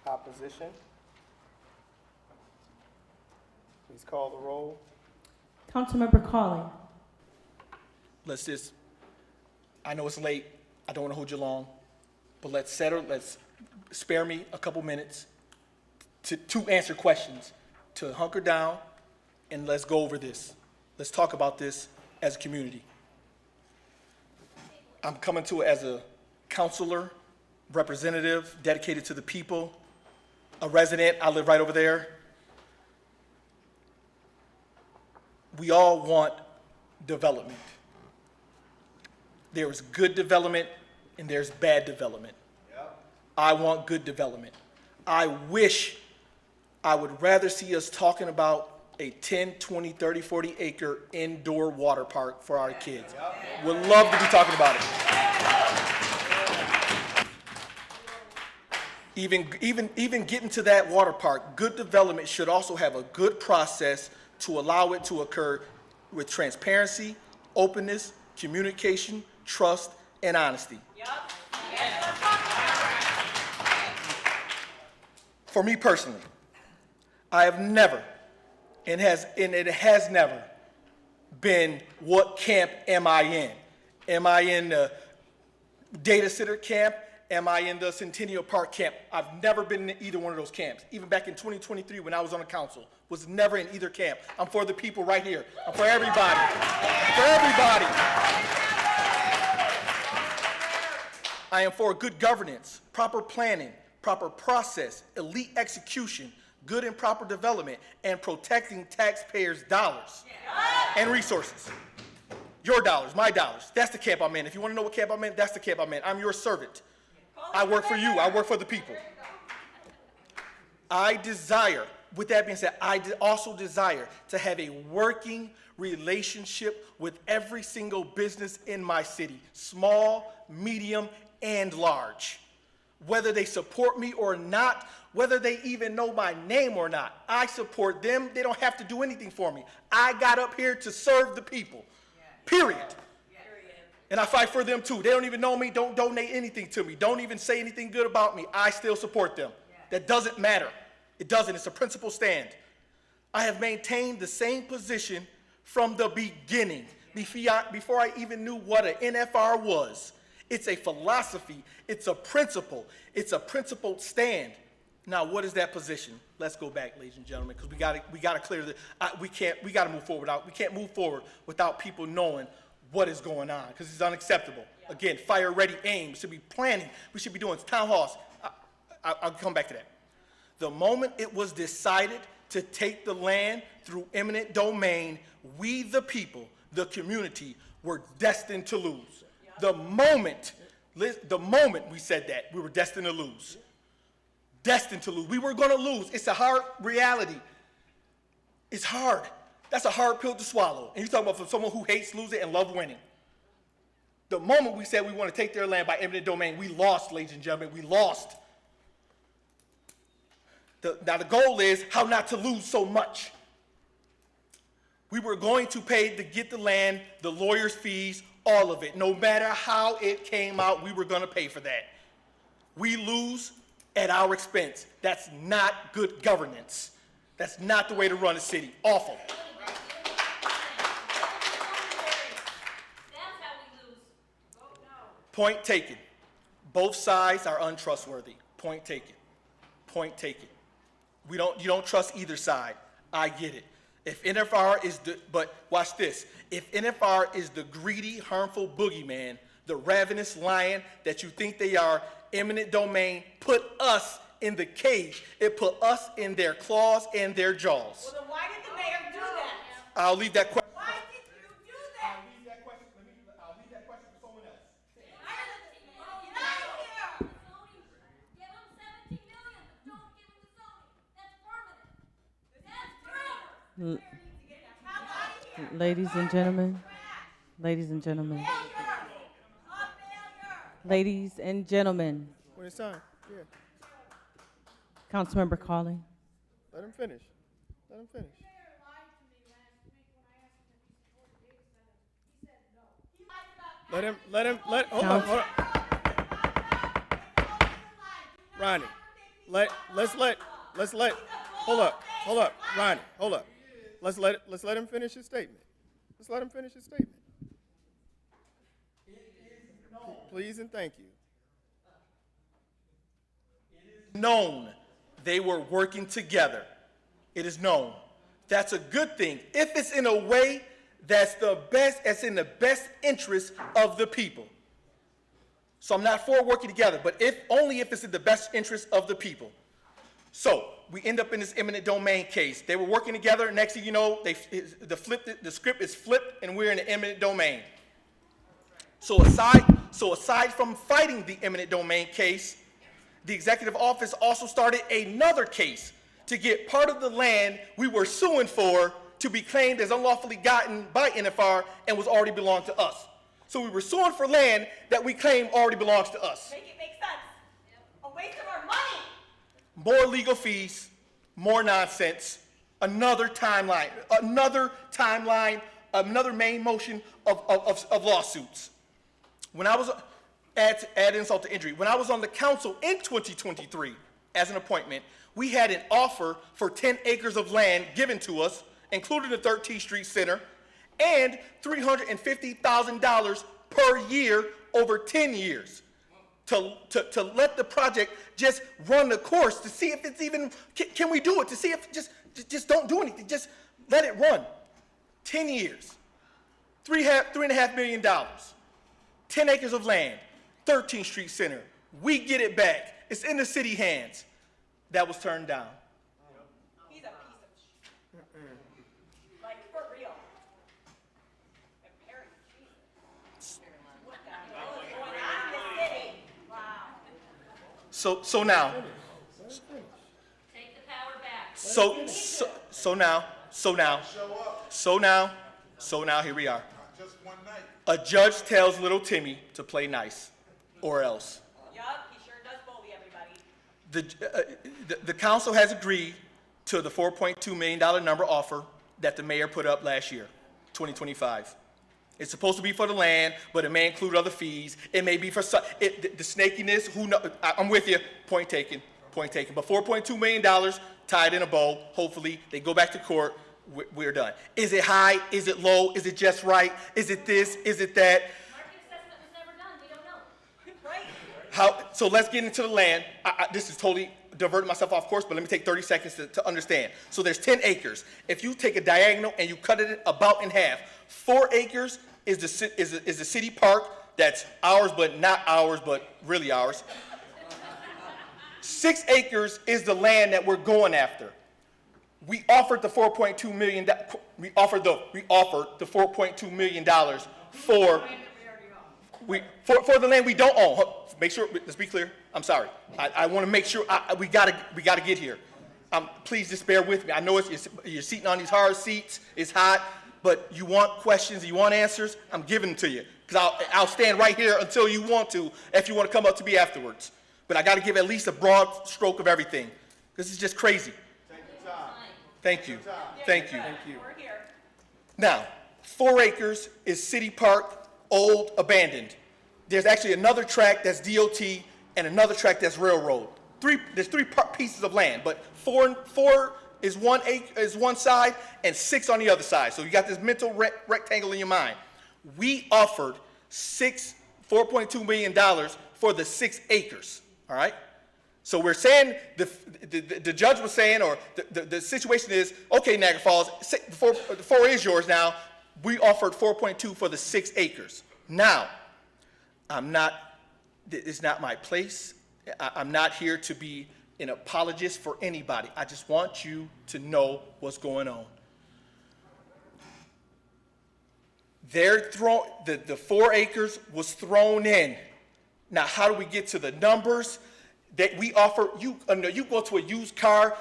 Speaker 1: Opposition? Please call the roll.
Speaker 2: Councilmember Cawley.
Speaker 23: I know it's late, I don't want to hold you long, but let's spare me a couple minutes to answer questions, to hunker down, and let's go over this. Let's talk about this as a community. I'm coming to it as a counselor, representative, dedicated to the people, a resident. I live right over there. We all want development. There is good development and there's bad development. I want good development. I would rather see us talking about a 10, 20, 30, 40 acre indoor water park for our kids. Would love to be talking about it. Even getting to that water park, good development should also have a good process to allow it to occur with transparency, openness, communication, trust, and honesty. For me personally, I have never, and it has never been, what camp am I in? Am I in the data center camp? Am I in the Centennial Park camp? I've never been in either one of those camps. Even back in 2023 when I was on the council, was never in either camp. I'm for the people right here. I'm for everybody. For everybody. I am for good governance, proper planning, proper process, elite execution, good and proper development, and protecting taxpayers' dollars and resources. Your dollars, my dollars. That's the camp I'm in. If you want to know what camp I'm in, that's the camp I'm in. I'm your servant. I work for you. I work for the people. I desire, with that being said, also desire to have a working relationship with every single business in my city, small, medium, and large. Whether they support me or not, whether they even know my name or not, I support them. They don't have to do anything for me. I got up here to serve the people, period. And I fight for them too. They don't even know me, don't donate anything to me, don't even say anything good about me. I still support them. That doesn't matter. It doesn't. It's a principle stand. I have maintained the same position from the beginning. before I even knew what an NFR was. It's a philosophy. It's a principle. It's a principled stand. Now, what is that position? Let's go back, ladies and gentlemen, because we got to clear the. We got to move forward. We can't move forward without people knowing what is going on, because it's unacceptable. Again, fire ready aim. We should be planning. We should be doing town halls. I'll come back to that. The moment it was decided to take the land through eminent domain, we the people, the community, were destined to lose. The moment we said that, we were destined to lose. Destined to lose. We were going to lose. It's a hard reality. It's hard. That's a hard pill to swallow. And you're talking about from someone who hates losing and loves winning. The moment we said we want to take their land by eminent domain, we lost, ladies and gentlemen. We lost. Now the goal is how not to lose so much. We were going to pay to get the land, the lawyers' fees, all of it. No matter how it came out, we were going to pay for that. We lose at our expense. That's not good governance. That's not the way to run a city. Awful. Point taken. Both sides are untrustworthy. Point taken. Point taken. You don't trust either side. I get it. If NFR is but watch this. If NFR is the greedy, harmful boogeyman, the ravenous lion that you think they are, eminent domain put us in the cage. It put us in their claws and their jaws.
Speaker 9: Well, then why did the mayor do that?
Speaker 23: I'll leave that question.
Speaker 9: Why did you do that?
Speaker 23: I'll leave that question for someone else.
Speaker 9: Get out of here!
Speaker 10: Give them 17 million, but don't give them the zoning. That's permanent. That's forever.
Speaker 2: Ladies and gentlemen, ladies and gentlemen, ladies and gentlemen,
Speaker 1: When it's time, yeah.
Speaker 2: Councilmember Cawley.
Speaker 1: Let him finish. Let him finish. Hold on. Ronnie, hold up, Ronnie, hold up. Let's let him finish his statement. Let's let him finish his statement. Please and thank you.
Speaker 23: Known they were working together. It is known. That's a good thing. If it's in a way that's in the best interest of the people. So I'm not for working together, but only if it's in the best interest of the people. So we end up in this eminent domain case. They were working together. Next thing you know, the script is flipped, and we're in the eminent domain. So aside from fighting the eminent domain case, the executive office also started another case to get part of the land we were suing for to be claimed as unlawfully gotten by NFR and was already belonged to us. So we were suing for land that we claim already belongs to us.
Speaker 9: Make it make sense. A waste of our money.
Speaker 23: More legal fees, more nonsense, another timeline, another main motion of lawsuits. When I was, add insult to injury, when I was on the council in 2023 as an appointment, we had an offer for 10 acres of land given to us, including the 13th Street Center, and $350,000 per year over 10 years to let the project just run the course to see if it's even, can we do it, to see if, just don't do anything, just let it run. 10 years, $3.5 million, 10 acres of land, 13th Street Center. We get it back. It's in the city hands. That was turned down.
Speaker 9: He's a piece of shit. Like, for real. And Perry, Jesus. What the hell is going on in this city? Wow.
Speaker 23: So now.
Speaker 10: Take the power back.
Speaker 23: So now, here we are. A judge tells little Timmy to play nice, or else.
Speaker 9: Yup, he sure does bully everybody.
Speaker 23: The council has agreed to the $4.2 million number offer that the mayor put up last year, 2025. It's supposed to be for the land, but it may include other fees. It may be for the snakiness. Who knows? I'm with you. Point taken. But $4.2 million tied in a bow. Hopefully, they go back to court. we're done. Is it high? Is it low? Is it just right? Is it this? Is it that?
Speaker 10: Market assessment was never done, we don't know. Right?
Speaker 23: So let's get into the land. This is totally diverting myself off course, but let me take 30 seconds to understand. So there's 10 acres. If you take a diagonal and you cut it about in half, 4 acres is the city park. That's ours, but not ours, but really ours. 6 acres is the land that we're going after. We offered the $4.2 million. We offered the $4.2 million for the land we don't own. Make sure. Let's be clear. I'm sorry. I want to make sure we gotta get here. Please just bear with me. I know you're sitting on these hard seats. It's hot, but you want questions. You want answers. I'm giving them to you because I'll stand right here until you want to. If you want to come up to me afterwards, but I got to give at least a broad stroke of everything because it's just crazy. Thank you. Thank you.
Speaker 9: Thank you. We're here.
Speaker 23: Now, 4 acres is city park, old, abandoned. There's actually another tract that's DOT and another tract that's railroad. There's 3 pieces of land, but 4 is one side and 6 on the other side. So you got this mental rectangle in your mind. We offered $4.2 million for the 6 acres. All right. So we're saying the judge was saying, or the situation is, okay, Niagara Falls, the 4 is yours now. We offered 4.2 for the 6 acres. Now, it's not my place. I'm not here to be an apologist for anybody. I just want you to know what's going on. The 4 acres was thrown in. Now, how do we get to the numbers? That we offer, you go to a used car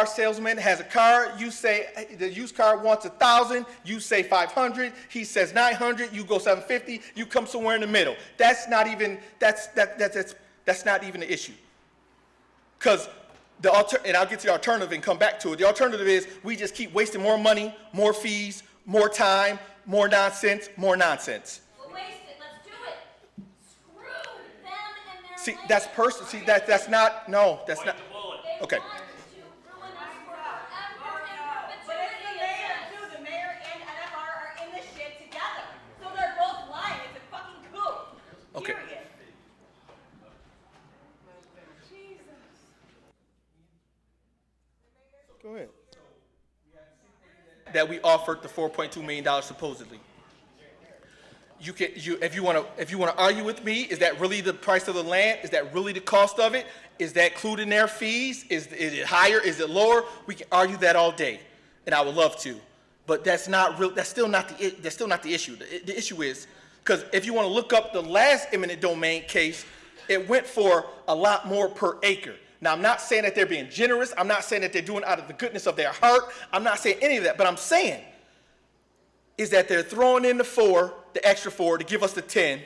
Speaker 23: salesman has a car, you say the used car wants 1,000, you say 500, he says 900, you go 750, you come somewhere in the middle. That's not even the issue. Because and I'll get to the alternative and come back to it. The alternative is we just keep wasting more money, more fees, more time, more nonsense.
Speaker 10: We'll waste it, let's do it. Screw them and their
Speaker 23: See,
Speaker 10: land.
Speaker 23: that's personal. See, that's not. Okay.
Speaker 9: But it's the mayor too. The mayor and NFR are in this shit together. So they're both lying. It's a fucking coup.
Speaker 23: Okay.
Speaker 9: Period.
Speaker 23: Go ahead. That we offered the $4.2 million supposedly. If you want to argue with me, is that really the price of the land? Is that really the cost of it? Is that including their fees? Is it higher? Is it lower? We can argue that all day, and I would love to. But that's not real. That's still not the issue. The issue is because if you want to look up the last eminent domain case, it went for a lot more per acre. Now, I'm not saying that they're being generous. I'm not saying that they're doing it out of the goodness of their heart. I'm not saying any of that. But I'm saying is that they're throwing in the extra 4 to give us the 10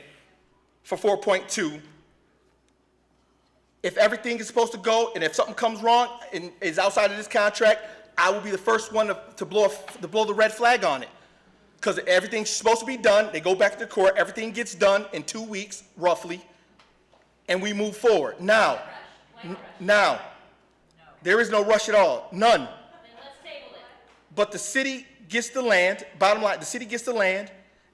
Speaker 23: for 4.2. If everything is supposed to go, and if something comes wrong and is outside of this contract, I will be the first one to blow the red flag on it. Because everything's supposed to be done. They go back to the court. Everything gets done in 2 weeks, roughly, and we move forward. Now, there is no rush at all. None.
Speaker 10: Then let's table it.
Speaker 23: But the city gets the land. Bottom line, the city gets the land.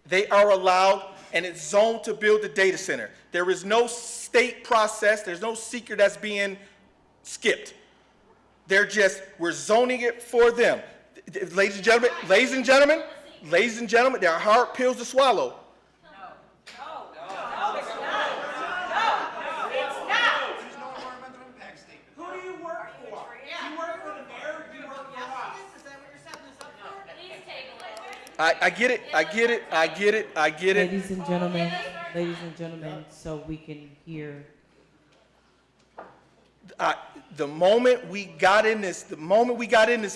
Speaker 23: They are allowed, and it's zoned to build the data center. There is no state process. There's no secret that's being skipped. We're zoning it for them. Ladies and gentlemen, there are hard pills to swallow. I get it.
Speaker 2: Ladies and gentlemen, so we can hear.
Speaker 23: The moment we got in this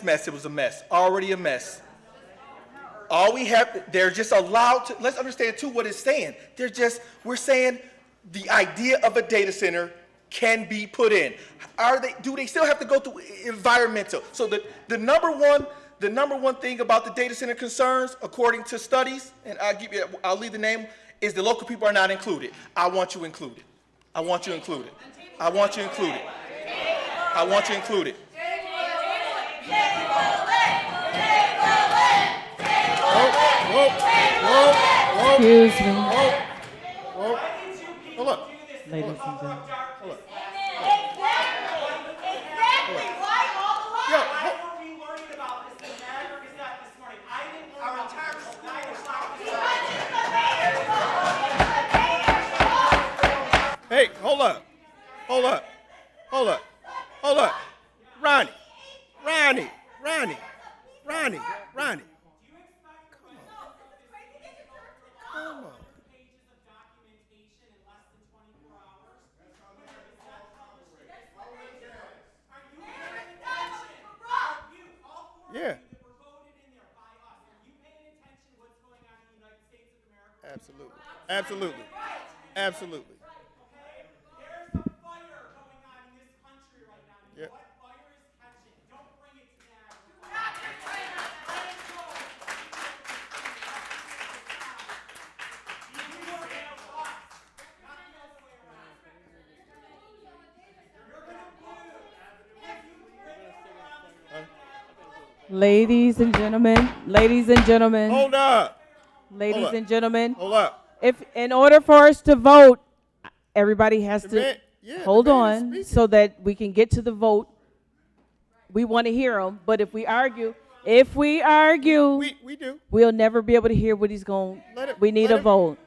Speaker 23: mess, it was a mess. Already a mess. They're just allowed to, let's understand too what it's saying. We're saying the idea of a data center can be put in. Do they still have to go through environmental? So the number one thing about the data center concerns, according to studies, and I'll leave the name, is the local people are not included. I want you included. I want you included. I want you included. I want you included.
Speaker 2: Excuse me,
Speaker 1: Whoa. Hold up.
Speaker 2: ladies and gentlemen.
Speaker 1: Hold up.
Speaker 9: Exactly, right? All the
Speaker 1: Yo,
Speaker 9: Why are we learning about this? The Niagara Gazette this morning. I didn't learn about this until 9 o'clock this morning.
Speaker 1: Hey, hold up. Ronnie. Come on. Yeah. Absolutely.
Speaker 9: There's a fire going on in this country right now.
Speaker 1: Yeah.
Speaker 9: What fire is catching? Don't bring it to Niagara.
Speaker 2: Ladies and gentlemen,
Speaker 1: Hold up. Hold up.
Speaker 2: if in order for us to vote, everybody has
Speaker 1: The
Speaker 2: to
Speaker 1: man- yeah,
Speaker 2: hold
Speaker 1: the man is
Speaker 2: on
Speaker 1: speaking.
Speaker 2: so that we can get to the vote. We want to hear him, but if we argue,
Speaker 1: we do.
Speaker 2: we'll never be able to hear what he's going. We need a vote.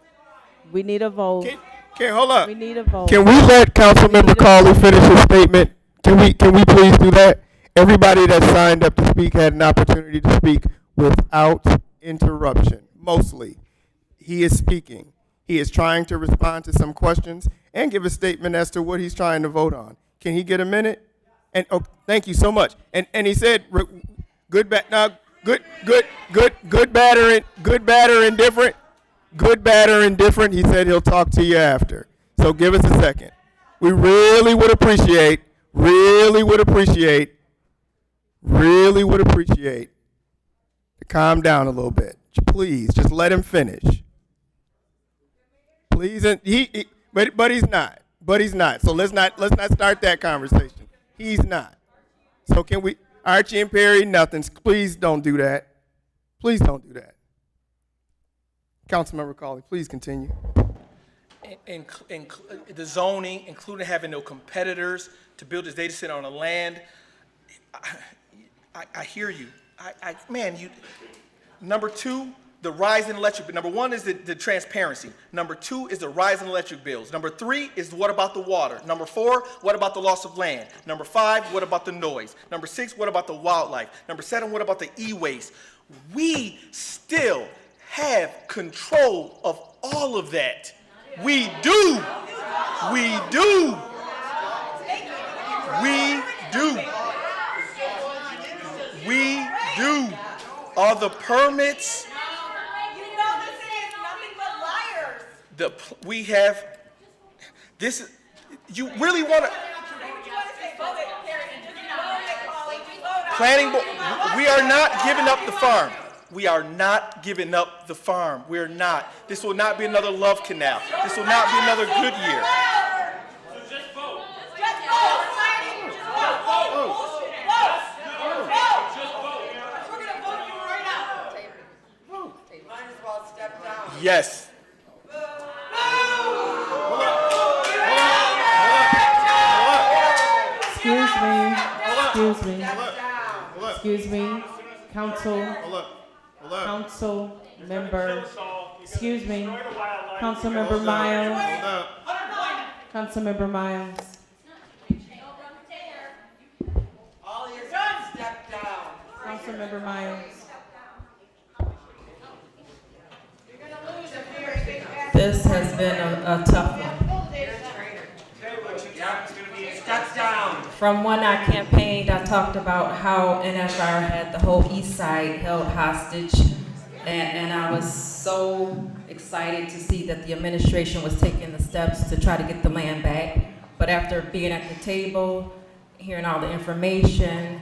Speaker 2: We need a vote.
Speaker 1: Okay, hold up.
Speaker 2: We need a vote.
Speaker 1: Can we let Councilmember Cawley finish his statement? Can we please do that? Everybody that signed up to speak had an opportunity to speak without interruption. Mostly, he is speaking. He is trying to respond to some questions and give a statement as to what he's trying to vote on. Can he get a minute? And thank you so much. And he said, good, bad, or indifferent. Good, bad, or indifferent. He said he'll talk to you after. So give us a second. We really would appreciate to calm down a little bit. Please, just let him finish. Please, and but he's not. So let's not start that conversation. He's not. So can we, Archie and Perry, nothing. Please don't do that. Councilmember Cawley, please continue.
Speaker 23: The zoning, including having no competitors to build this data center on the land. I hear you. Number two, the rise in electric bill. Number one is the transparency. Number two is the rise in electric bills. Number three is what about the water? Number four, what about the loss of land? Number five, what about the noise? Number six, what about the wildlife? Number seven, what about the e-waste? We still have control of all of that. We do. Are the permits?
Speaker 9: You know this is nothing but liars.
Speaker 23: We have, this is, you really want to, planning board, we are not giving up the farm. We're not. This will not be another love canal. This will not be another good year.
Speaker 9: Just vote. We're gonna vote you right now. Might as well step down.
Speaker 23: Yes.
Speaker 2: Excuse me, council member, Councilmember Miles. Councilmember Miles.
Speaker 9: All you done, step down.
Speaker 2: Councilmember Miles.
Speaker 7: This has been a tough one.
Speaker 9: Step down.
Speaker 7: From when I campaigned, I talked about how NFR had the whole east side held hostage. And I was so excited to see that the administration was taking the steps to try to get the land back. But after being at the table, hearing all the information,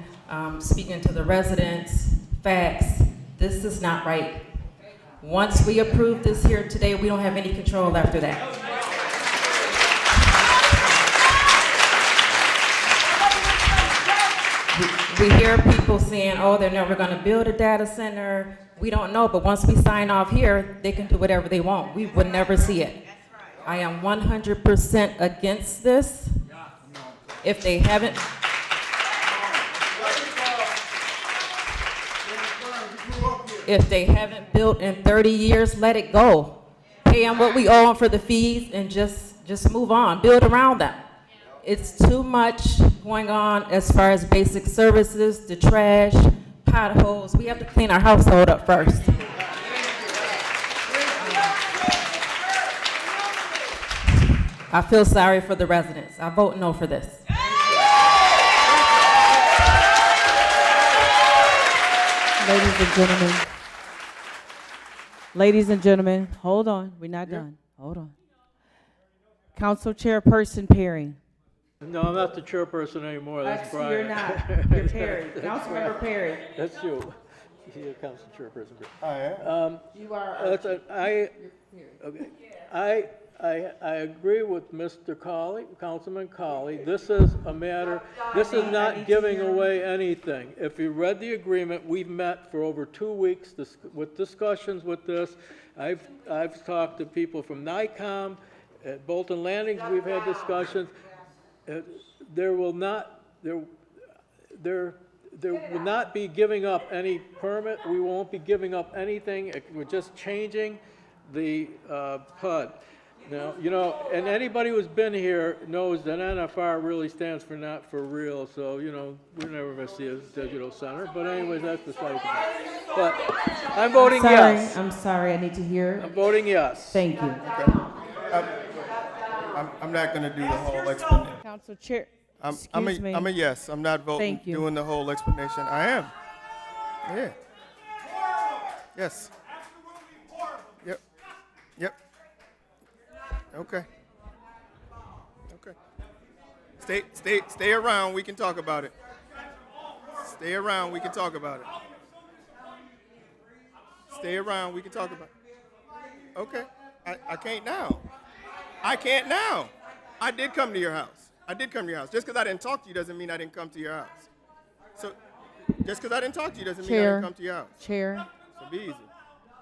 Speaker 7: speaking to the residents, facts, this is not right. Once we approve this here today, we don't have any control after that. We hear people saying, oh, they're never gonna build a data center. We don't know, but once we sign off here, they can do whatever they want. We would never see it. I am 100% against this. If they haven't, built in 30 years, let it go. Pay them what we owe them for the fees and just move on, build around them. It's too much going on as far as basic services, the trash, potholes. We have to clean our household up first. I feel sorry for the residents. I vote no for this.
Speaker 2: Ladies and gentlemen, hold on. We're not done. Hold on. Council Chairperson Perry.
Speaker 6: No, I'm not the chairperson anymore, that's Brian.
Speaker 2: You're not. You're Perry. Councilmember Perry.
Speaker 6: That's you. You're council chairperson.
Speaker 1: I am.
Speaker 2: You are.
Speaker 6: I agree with Mr. Colley, Councilman Colley. This is a matter, this is not giving away anything. If you read the agreement, we've met for over 2 weeks with discussions with this. I've talked to people from NICOM, at Bolton Landings, we've had discussions. There will not be giving up any permit. We won't be giving up anything. We're just changing the PUD. Now, you know, and anybody who's been here knows that NFR really stands for not for real. So, you know, we're never going to see a digital center. But anyways, that's the side. But I'm voting yes.
Speaker 2: I'm sorry. I need to hear.
Speaker 6: I'm voting yes.
Speaker 2: Thank you.
Speaker 1: I'm not going to do the whole explanation.
Speaker 2: Council Chair.
Speaker 1: I'm a yes. I'm not voting, doing the whole explanation. I am. Yeah. Yes. Yep. Yep. Okay. Okay. Stay around. We can talk about it. Stay around. We can talk about it. Stay around. We can talk about it. Okay. I can't now. I can't now. I did come to your house. Just because I didn't talk to you doesn't mean I didn't come to your house. So, just because I didn't talk to you doesn't mean I didn't come to your house.
Speaker 2: Chair.
Speaker 1: So be easy.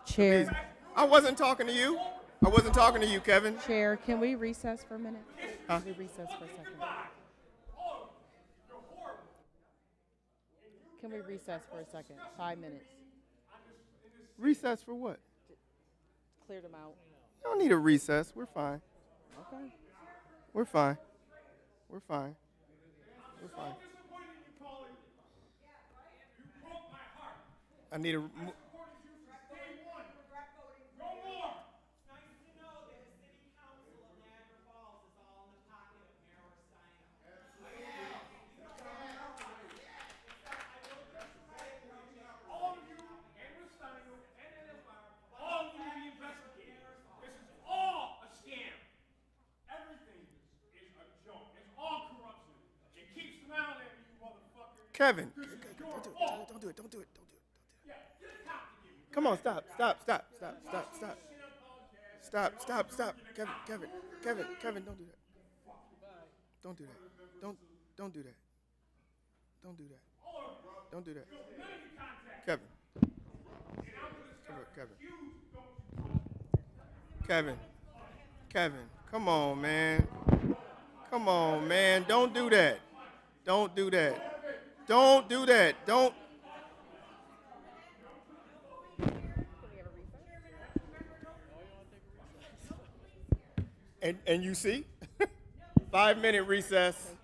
Speaker 2: Chair.
Speaker 1: Be easy. I wasn't talking to you. Kevin.
Speaker 2: Chair, can we recess for a minute? Can we recess for a second? Can we recess for a second? 5 minutes.
Speaker 1: Recess for what?
Speaker 2: Clear them out.
Speaker 1: You don't need a recess. We're fine.
Speaker 2: Okay.
Speaker 1: We're fine. We're fine. We're fine. I need a. Kevin, don't do it. Come on, stop. Stop. Kevin, don't do that. Don't do that. Don't do that. Don't do that. Kevin, come on, man. Don't do that. Don't. And you see, 5-minute recess.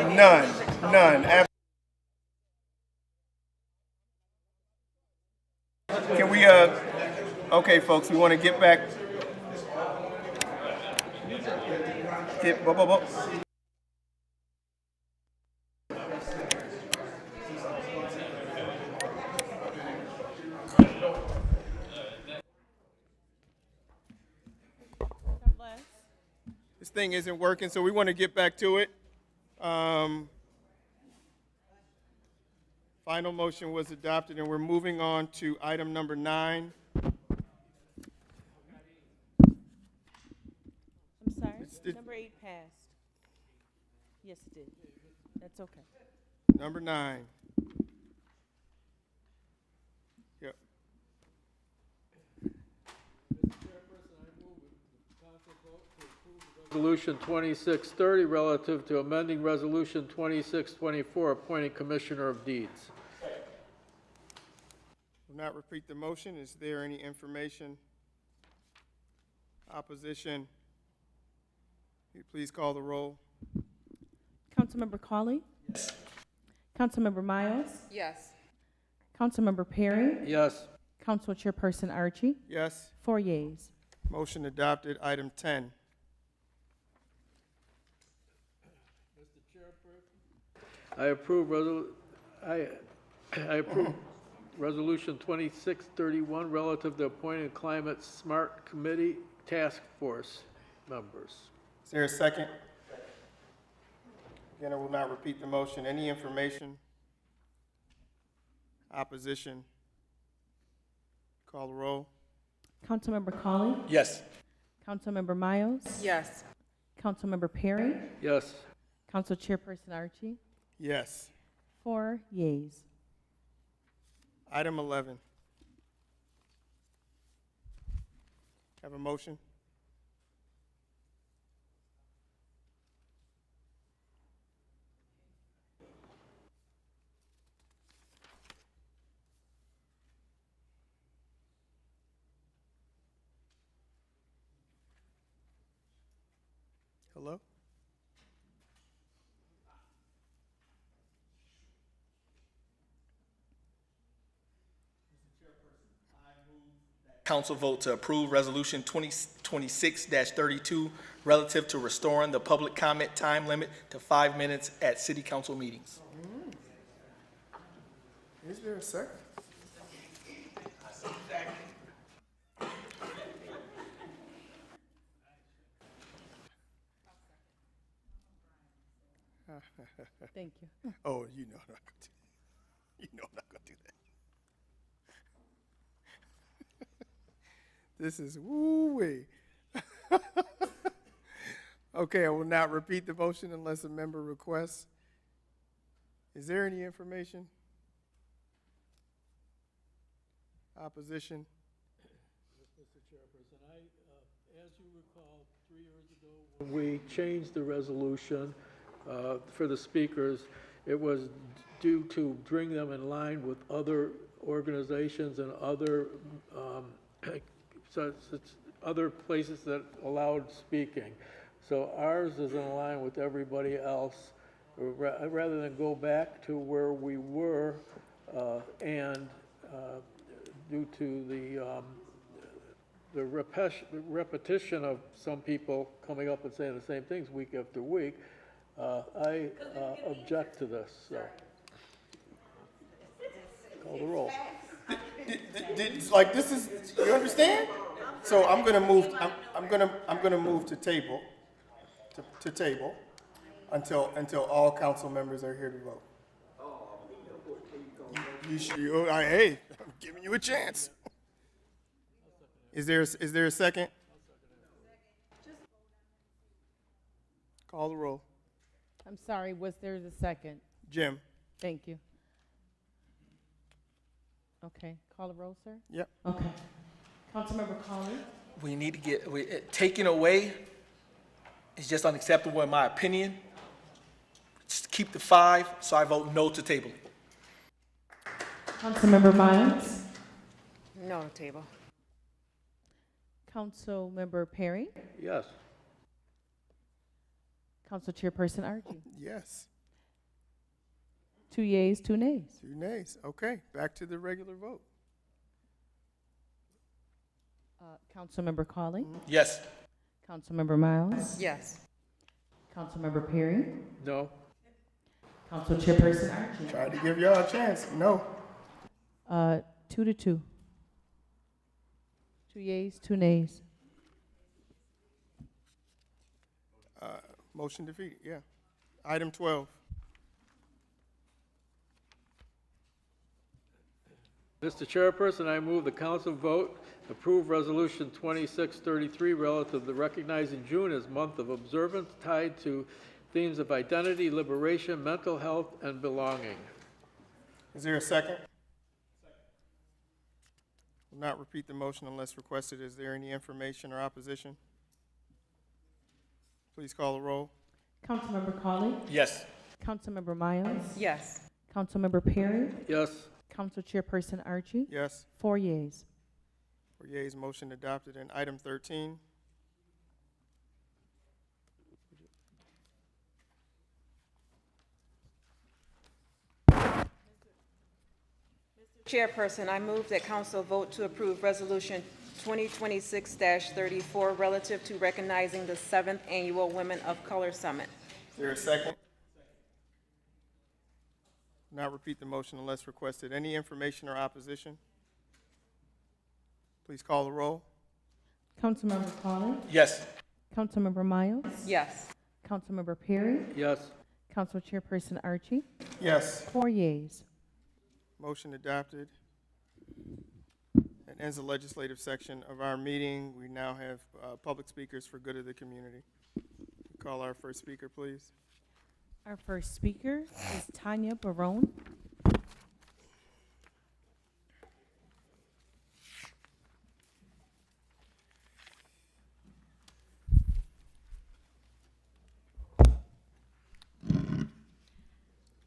Speaker 1: None. Can we, okay, folks, we want to get back. Whoa. This thing isn't working, so we want to get back to it. Final motion was adopted, and we're moving on to item number 9.
Speaker 2: I'm sorry, number 8 passed. Yes, it did. That's okay.
Speaker 1: Number 9. Yep.
Speaker 6: Resolution 2630 relative to amending Resolution 2624 appointing Commissioner of Deeds.
Speaker 1: Will not repeat the motion. Is there any information? Opposition? Will you please call the roll?
Speaker 2: Councilmember Cawley? Yes. Councilmember Miles?
Speaker 7: Yes.
Speaker 2: Councilmember Perry?
Speaker 6: Yes.
Speaker 2: Council Chairperson Archie?
Speaker 1: Yes.
Speaker 2: 4 yeas.
Speaker 1: Motion adopted. Item 10.
Speaker 6: I approve Resolution 2631 relative to appointing Climate Smart Committee Task Force members.
Speaker 1: Is there a second? Again, I will not repeat the motion. Any information? Opposition? Call the roll.
Speaker 2: Councilmember Cawley?
Speaker 23: Yes.
Speaker 2: Councilmember Miles?
Speaker 7: Yes.
Speaker 2: Councilmember Perry?
Speaker 6: Yes.
Speaker 2: Council Chairperson Archie?
Speaker 1: Yes.
Speaker 2: 4 yeas.
Speaker 1: Item 11. Have a motion? Hello?
Speaker 23: Council vote to approve Resolution 2026-32 relative to restoring the public comment time limit to 5 minutes at city council meetings.
Speaker 1: Is there a second?
Speaker 2: Thank you.
Speaker 1: Oh, you know I'm not going to. You know I'm not going to do that. This is woo-wee. Okay, I will not repeat the motion unless a member requests. Is there any information? Opposition?
Speaker 6: Mr. Chairperson, as you recall, 3 years ago, when we changed the resolution for the speakers, it was due to bring them in line with other organizations and other other places that allowed speaking. So ours is in line with everybody else, rather than go back to where we were and due to the repetition of some people coming up and saying the same things week after week, I object to this. So, call the roll.
Speaker 1: Like this is, you understand? So I'm gonna move. I'm gonna move to table, to table, until all council members are here to vote. Hey, I'm giving you a chance. Is there a second? Call the roll.
Speaker 2: I'm sorry, was there a second?
Speaker 1: Jim.
Speaker 2: Thank you. Okay, call the roll, sir?
Speaker 1: Yep.
Speaker 2: Okay. Councilmember Cawley?
Speaker 23: We need to get, taken away is just unacceptable in my opinion. Just keep the 5, so I vote no to table.
Speaker 2: Councilmember Miles?
Speaker 7: No table.
Speaker 2: Councilmember Perry?
Speaker 6: Yes.
Speaker 2: Council Chairperson Archie?
Speaker 1: Yes.
Speaker 2: 2 yeas, 2 nays.
Speaker 1: 2 nays. Okay, back to the regular vote.
Speaker 2: Councilmember Cawley.
Speaker 23: Yes.
Speaker 2: Councilmember Miles.
Speaker 7: Yes.
Speaker 2: Councilmember Perry.
Speaker 6: No.
Speaker 2: Council Chairperson Archie.
Speaker 1: Tried to give y'all a chance. No.
Speaker 2: 2 to 2. 2 yeas, 2 nays.
Speaker 1: Motion defeated, yeah. Item 12.
Speaker 6: Mr. Chairperson, I move the council vote approve Resolution 2633 relative to recognizing June as month of observance tied to themes of identity, liberation, mental health, and belonging.
Speaker 1: Is there a second? Will not repeat the motion unless requested. Is there any information or opposition? Please call the roll.
Speaker 2: Councilmember Cawley.
Speaker 23: Yes.
Speaker 2: Councilmember Miles.
Speaker 7: Yes.
Speaker 2: Councilmember Perry.
Speaker 6: Yes.
Speaker 2: Council Chairperson Archie.
Speaker 1: Yes.
Speaker 2: 4 yeas.
Speaker 1: 4 yeas, motion adopted. And item 13.
Speaker 7: Chairperson, I move that council vote to approve Resolution 2026-34 relative to recognizing the 7th Annual Women of Color Summit.
Speaker 1: Is there a second? Not repeat the motion unless requested. Any information or opposition? Please call the roll.
Speaker 2: Councilmember Cawley.
Speaker 23: Yes.
Speaker 2: Councilmember Miles.
Speaker 7: Yes.
Speaker 2: Councilmember Perry.
Speaker 6: Yes.
Speaker 2: Council Chairperson Archie.
Speaker 1: Yes.
Speaker 2: 4 yeas.
Speaker 1: Motion adopted. That ends the legislative section of our meeting. We now have public speakers for good of the community. Call our first speaker, please.
Speaker 2: Our first speaker is Tanya Barone.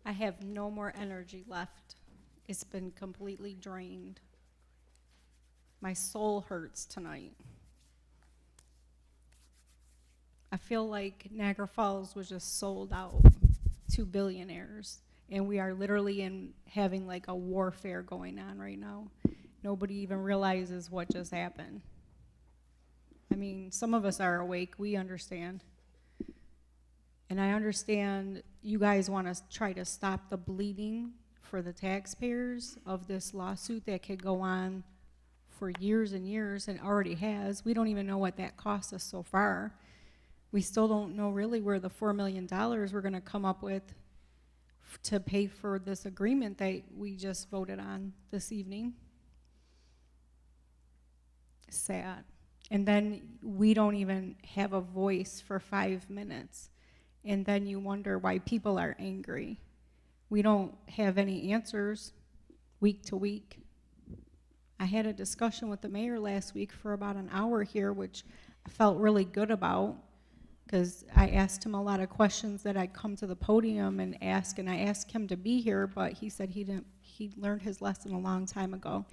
Speaker 11: I have no more energy left. It's been completely drained. My soul hurts tonight. I feel like Niagara Falls was just sold out to billionaires, and we are literally having like a warfare going on right now. Nobody even realizes what just happened. I mean, some of us are awake, we understand. And I understand you guys want to try to stop the bleeding for the taxpayers of this lawsuit that could go on for years and years, and already has. We don't even know what that cost us so far. We still don't know really where the $4 million we're going to come up with to pay for this agreement that we just voted on this evening. Sad. And then we don't even have a voice for 5 minutes. And then you wonder why people are angry. We don't have any answers week to week. I had a discussion with the mayor last week for about an hour here, which I felt really good about, because I asked him a lot of questions that I'd come to the podium and ask, and I asked him to be here, but he said he learned his lesson a long time ago.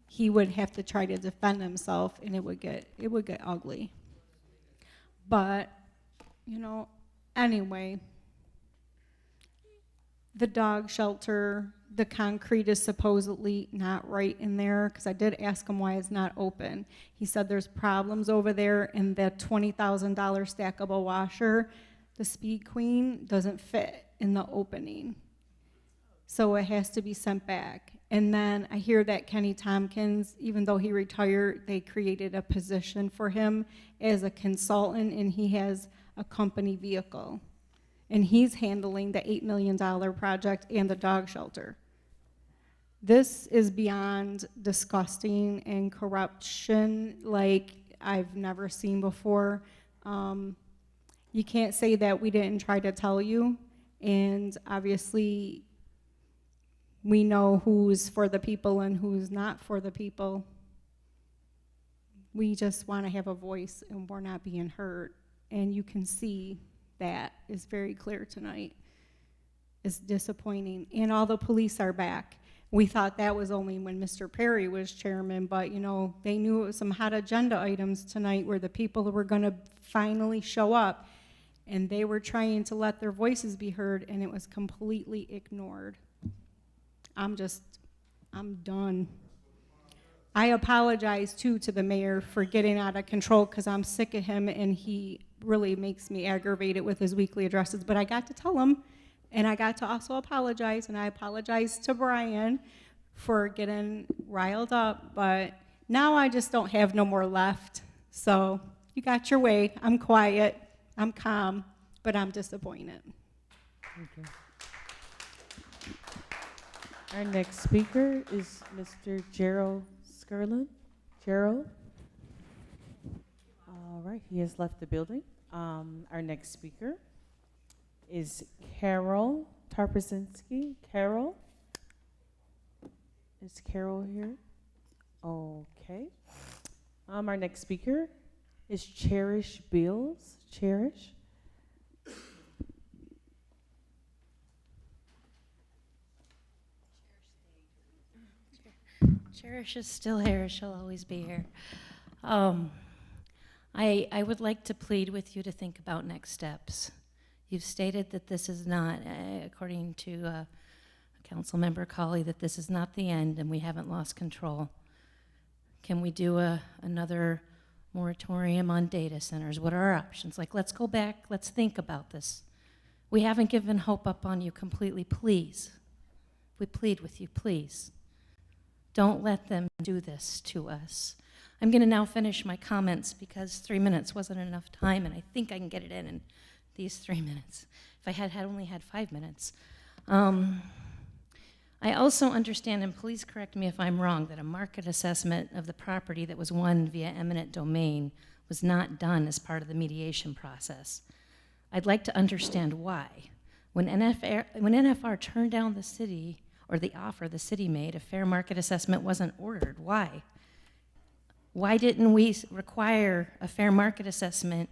Speaker 11: He would have to try to defend himself, and it would get ugly. But, you know, anyway, the dog shelter, the concrete is supposedly not right in there, because I did ask him why it's not open. He said there's problems over there, and that $20,000 stackable washer, the Speed Queen, doesn't fit in the opening. So it has to be sent back. And then I hear that Kenny Tompkins, even though he retired, they created a position for him as a consultant, and he has a company vehicle. And he's handling the $8 million project and the dog shelter. This is beyond disgusting and corruption like I've never seen before. You can't say that we didn't try to tell you, and obviously we know who's for the people and who's not for the people. We just want to have a voice, and we're not being heard. And you can see that is very clear tonight. It's disappointing. And all the police are back. We thought that was only when Mr. Perry was chairman, but you know, they knew it was some hot agenda items tonight where the people were going to finally show up. and they were trying to let their voices be heard, and it was completely ignored. I'm done. I apologize too to the mayor for getting out of control, because I'm sick of him, and he really makes me aggravated with his weekly addresses. But I got to tell him, and I got to also apologize, and I apologize to Brian for getting riled up, but now I just don't have no more left. So you got your way. I'm quiet, I'm calm, but I'm disappointed.
Speaker 2: Okay. Our next speaker is Mr. Gerald Skirlin. Gerald? All right, he has left the building. Our next speaker is Carol Tarpasinski. Carol? Is Carol here? Okay. Our next speaker is Cherish Bills. Cherish?
Speaker 12: Cherish is still here. She'll always be here. I would like to plead with you to think about next steps. You've stated that this is not, according to Councilmember Colley, that this is not the end and we haven't lost control. Can we do another moratorium on data centers? What are our options? Like, let's go back, let's think about this. We haven't given hope up on you completely, please. We plead with you, please. Don't let them do this to us. I'm going to now finish my comments because 3 minutes wasn't enough time, and I think I can get it in these 3 minutes. If I had only had 5 minutes. I also understand, and please correct me if I'm wrong, that a market assessment of the property that was won via eminent domain was not done as part of the mediation process. I'd like to understand why. When NFR turned down the city, or the offer the city made, a fair market assessment wasn't ordered. Why? Why didn't we require a fair market assessment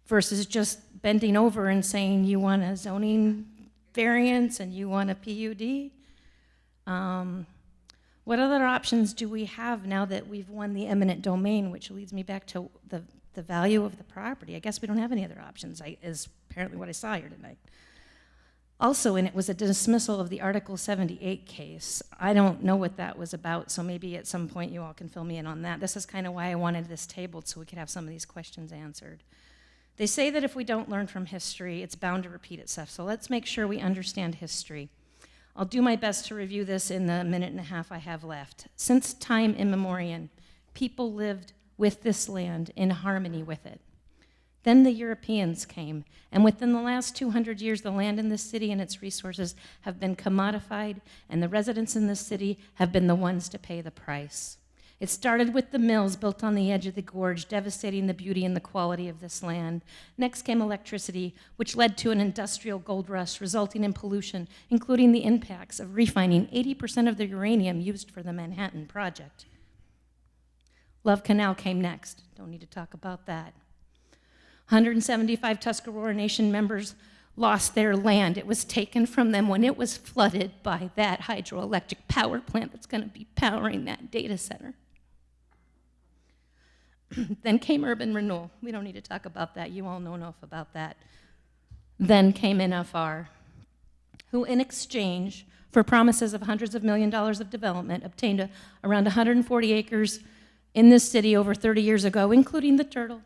Speaker 12: versus just bending over and saying you want a zoning variance and you want a PUD? What other options do we have now that we've won the eminent domain, which leads me back to the value of the property? I guess we don't have any other options, is apparently what I saw here tonight. Also, and it was a dismissal of the Article 78 case. I don't know what that was about, so maybe at some point you all can fill me in on that. This is kind of why I wanted this tabled, so we could have some of these questions answered. They say that if we don't learn from history, it's bound to repeat itself, so let's make sure we understand history. I'll do my best to review this in the minute and a half I have left. Since time immemorial, people lived with this land in harmony with it. Then the Europeans came, and within the last 200 years, the land in this city and its resources have been commodified, and the residents in this city have been the ones to pay the price. It started with the mills built on the edge of the gorge, devastating the beauty and the quality of this land. Next came electricity, which led to an industrial gold rush, resulting in pollution, including the impacts of refining 80% of the uranium used for the Manhattan Project. Love Canal came next. Don't need to talk about that. 175 Tuscarora Nation members lost their land. It was taken from them when it was flooded by that hydroelectric power plant that's going to be powering that data center. Then came urban renewal. We don't need to talk about that. You all know enough about that. Then came NFR, who in exchange for promises of hundreds of millions of dollars of development obtained around 140 acres in this city over 30 years ago, including the turtle.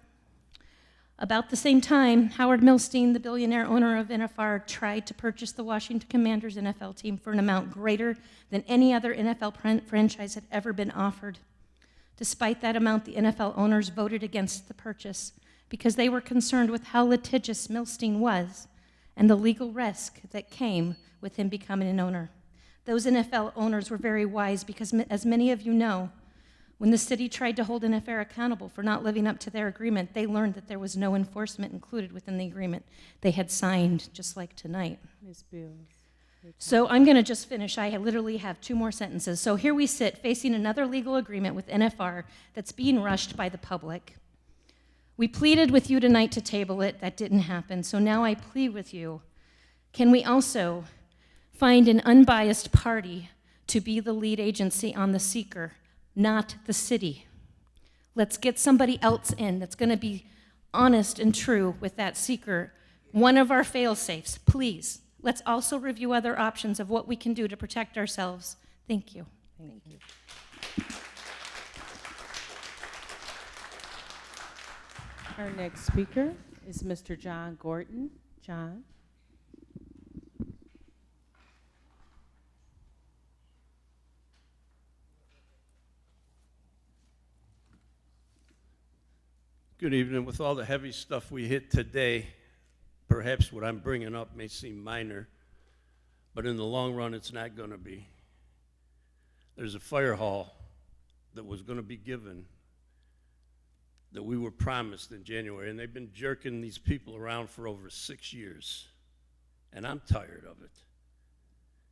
Speaker 12: About the same time, Howard Milstein, the billionaire owner of NFR, tried to purchase the Washington Commanders NFL team for an amount greater than any other NFL franchise had ever been offered. Despite that amount, the NFL owners voted against the purchase because they were concerned with how litigious Milstein was and the legal risk that came with him becoming an owner. Those NFL owners were very wise because, as many of you know, when the city tried to hold NFR accountable for not living up to their agreement, they learned that there was no enforcement included within the agreement they had signed, just like tonight.
Speaker 2: Ms. Bills.
Speaker 12: So I'm going to just finish. I literally have 2 more sentences. So here we sit facing another legal agreement with NFR that's being rushed by the public. We pleaded with you tonight to table it. That didn't happen. So now I plead with you. Can we also find an unbiased party to be the lead agency on the seeker, not the city? Let's get somebody else in that's going to be honest and true with that seeker one of our fail-safes, please. Let's also review other options of what we can do to protect ourselves. Thank you.
Speaker 2: Thank you. Our next speaker is Mr. John Gordon. John.
Speaker 13: Good evening. With all the heavy stuff we hit today, perhaps what I'm bringing up may seem minor, but in the long run, it's not going to be. There's a fire hall that was going to be given that we were promised in January, and they've been jerking these people around for over 6 years, and I'm tired of it.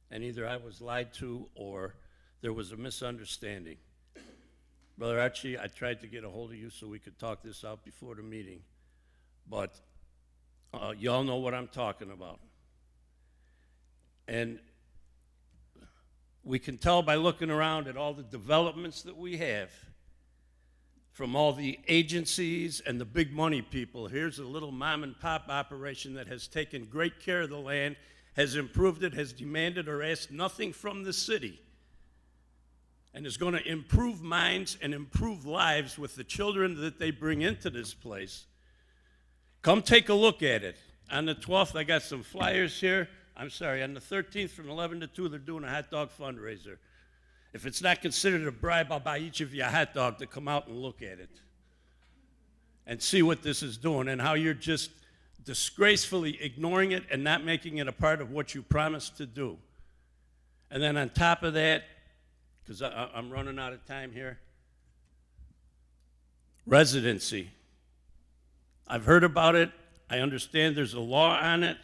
Speaker 13: And either I was lied to or there was a misunderstanding. Brother Archie, I tried to get a hold of you so we could talk this out before the meeting, but y'all know what I'm talking about. And we can tell by looking around at all the developments that we have from all the agencies and the big money people. Here's a little mom and pop operation that has taken great care of the land, has improved it, has demanded or asked nothing from the city, and is going to improve minds and improve lives with the children that they bring into this place. Come take a look at it. On the 12th, I got some flyers here. I'm sorry, on the 13th from 11 to 2, they're doing a hot dog fundraiser. If it's not considered a bribe, I'll buy each of you a hot dog to come out and look at it and see what this is doing and how you're just disgracefully ignoring it and not making it a part of what you promised to do. And then on top of that, because I'm running out of time here, residency. I've heard about it. I understand there's a law on it.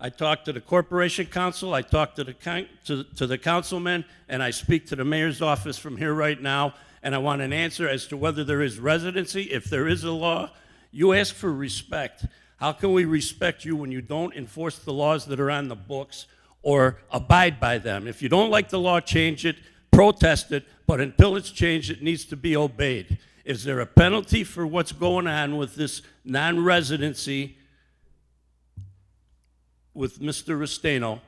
Speaker 13: I talked to the corporation council, I talked to the councilman, and I speak to the mayor's office from here right now, and I want an answer as to whether there is residency. If there is a law, you ask for respect. How can we respect you when you don't enforce the laws that are on the books or abide by them? If you don't like the law, change it, protest it, but until it's changed, it needs to be obeyed. Is there a penalty for what's going on with this non-residency with Mr. Restaino?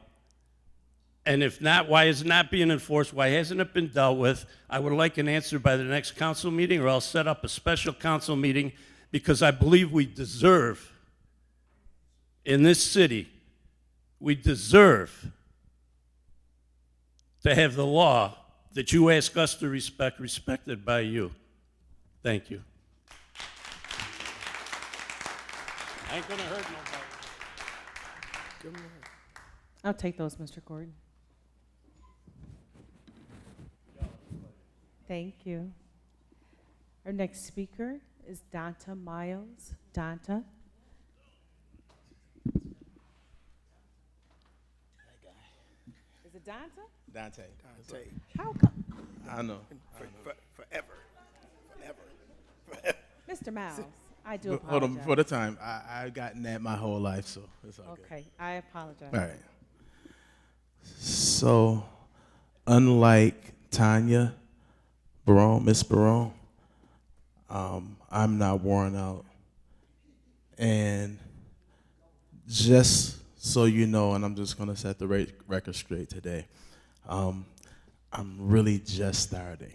Speaker 13: And if not, why is it not being enforced? Why hasn't it been dealt with? I would like an answer by the next council meeting, or I'll set up a special council meeting, because I believe we deserve, in this city, we deserve to have the law that you ask us to respect respected by you. Thank you. I ain't gonna hurt nobody.
Speaker 2: I'll take those, Mr. Gordon. Thank you. Our next speaker is Donta Miles. Donta. Is it Donta?
Speaker 16: Dante.
Speaker 2: How come?
Speaker 16: I know.
Speaker 1: Forever.
Speaker 2: Mr. Miles, I do apologize.
Speaker 16: Hold on, before the time, I've gotten that my whole life, so it's all good.
Speaker 2: Okay, I apologize.
Speaker 16: All right. So, unlike Tanya Barone, Miss Barone, I'm not worn out. And just so you know, and I'm just going to set the record straight today, I'm really just starting.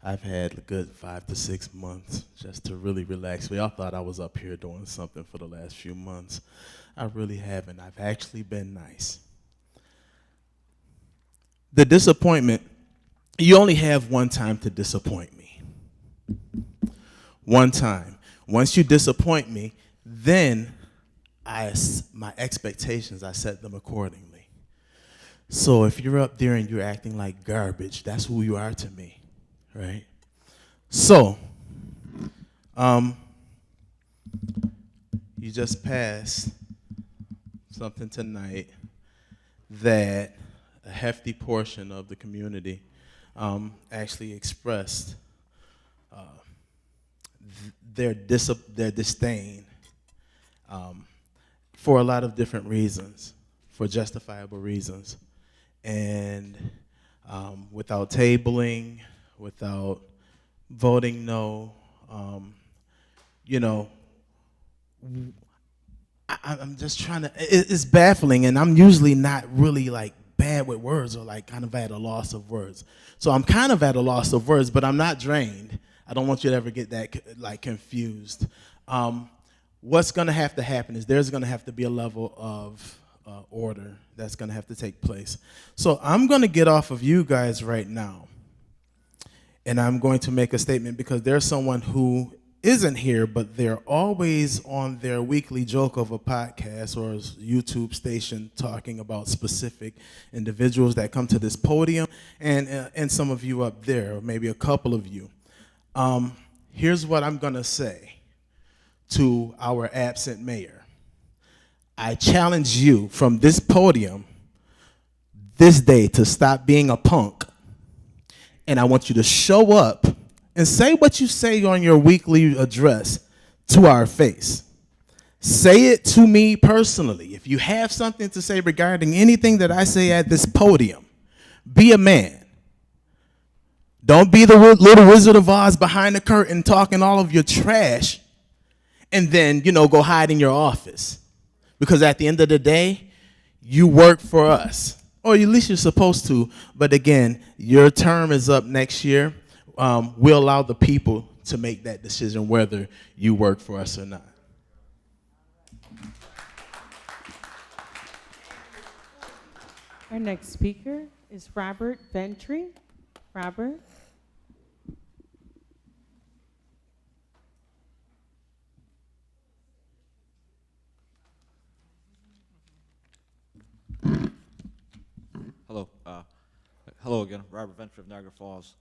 Speaker 16: I've had a good 5 to 6 months just to really relax. We all thought I was up here doing something for the last few months. I really haven't. I've actually been nice. The disappointment, you only have one time to disappoint me. One time. Once you disappoint me, then my expectations, I set them accordingly. So if you're up there and you're acting like garbage, that's who you are to me, right? So, you just passed something tonight that a hefty portion of the community actually expressed their disdain for a lot of different reasons, for justifiable reasons. And without tabling, without voting no, you know, I'm just trying to, it's baffling, and I'm usually not really like bad with words or like kind of at a loss of words. So I'm kind of at a loss of words, but I'm not drained. I don't want you to ever get that like confused. What's going to have to happen is there's going to have to be a level of order that's going to have to take place. So I'm going to get off of you guys right now, and I'm going to make a statement because there's someone who isn't here, but they're always on their weekly joke of a podcast or YouTube station talking about specific individuals that come to this podium, and some of you up there, or maybe a couple of you. Here's what I'm gonna say to our absent mayor. I challenge you from this podium this day to stop being a punk, and I want you to show up and say what you say on your weekly address to our face. Say it to me personally. If you have something to say regarding anything that I say at this podium, be a man. Don't be the little Wizard of Oz behind the curtain talking all of your trash and then, go hide in your office. Because at the end of the day, you work for us. Or at least you're supposed to. But again, your term is up next year. We'll allow the people to make that decision whether you work for us or not.
Speaker 2: Our next speaker is Robert Ventry. Robert.
Speaker 18: Hello. Hello again. Robert Ventry of Niagara Falls.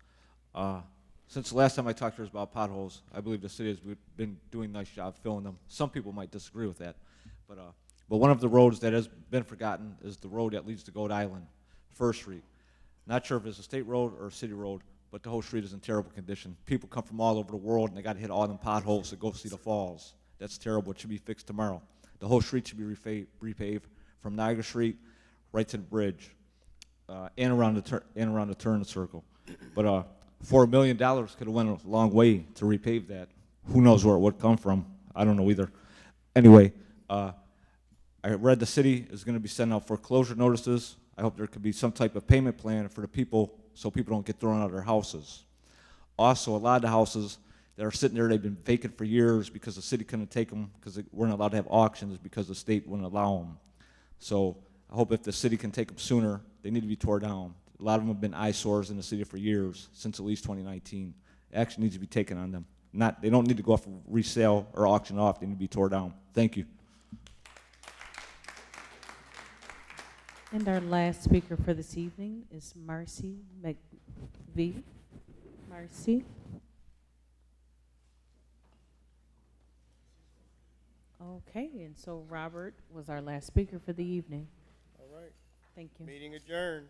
Speaker 18: Since the last time I talked to us about potholes, I believe the city has been doing a nice job filling them. Some people might disagree with that, but one of the roads that has been forgotten is the road that leads to Goat Island, First Street. Not sure if it's a state road or a city road, but the whole street is in terrible condition. People come from all over the world, and they got to hit all them potholes to go see the falls. That's terrible. It should be fixed tomorrow. The whole street should be repaved from Niagara Street right to the bridge, and around the turn circle. But $4 million could have went a long way to repave that. Who knows where it would come from? I don't know either. Anyway, I read the city is going to be sending out foreclosure notices. I hope there could be some type of payment plan for the people so people don't get thrown out of their houses. Also, a lot of the houses that are sitting there, they've been vacant for years because the city couldn't take them because they weren't allowed to have auctions because the state wouldn't allow them. So I hope if the city can take them sooner, they need to be torn down. A lot of them have been eyesores in the city for years, since at least 2019. Action needs to be taken on them. They don't need to go off for resale or auction off. They need to be torn down. Thank you.
Speaker 2: And our last speaker for this evening is Marcy McVie. Marcy. Okay, and so Robert was our last speaker for the evening.
Speaker 1: All right.
Speaker 2: Thank you.
Speaker 1: Meeting adjourned.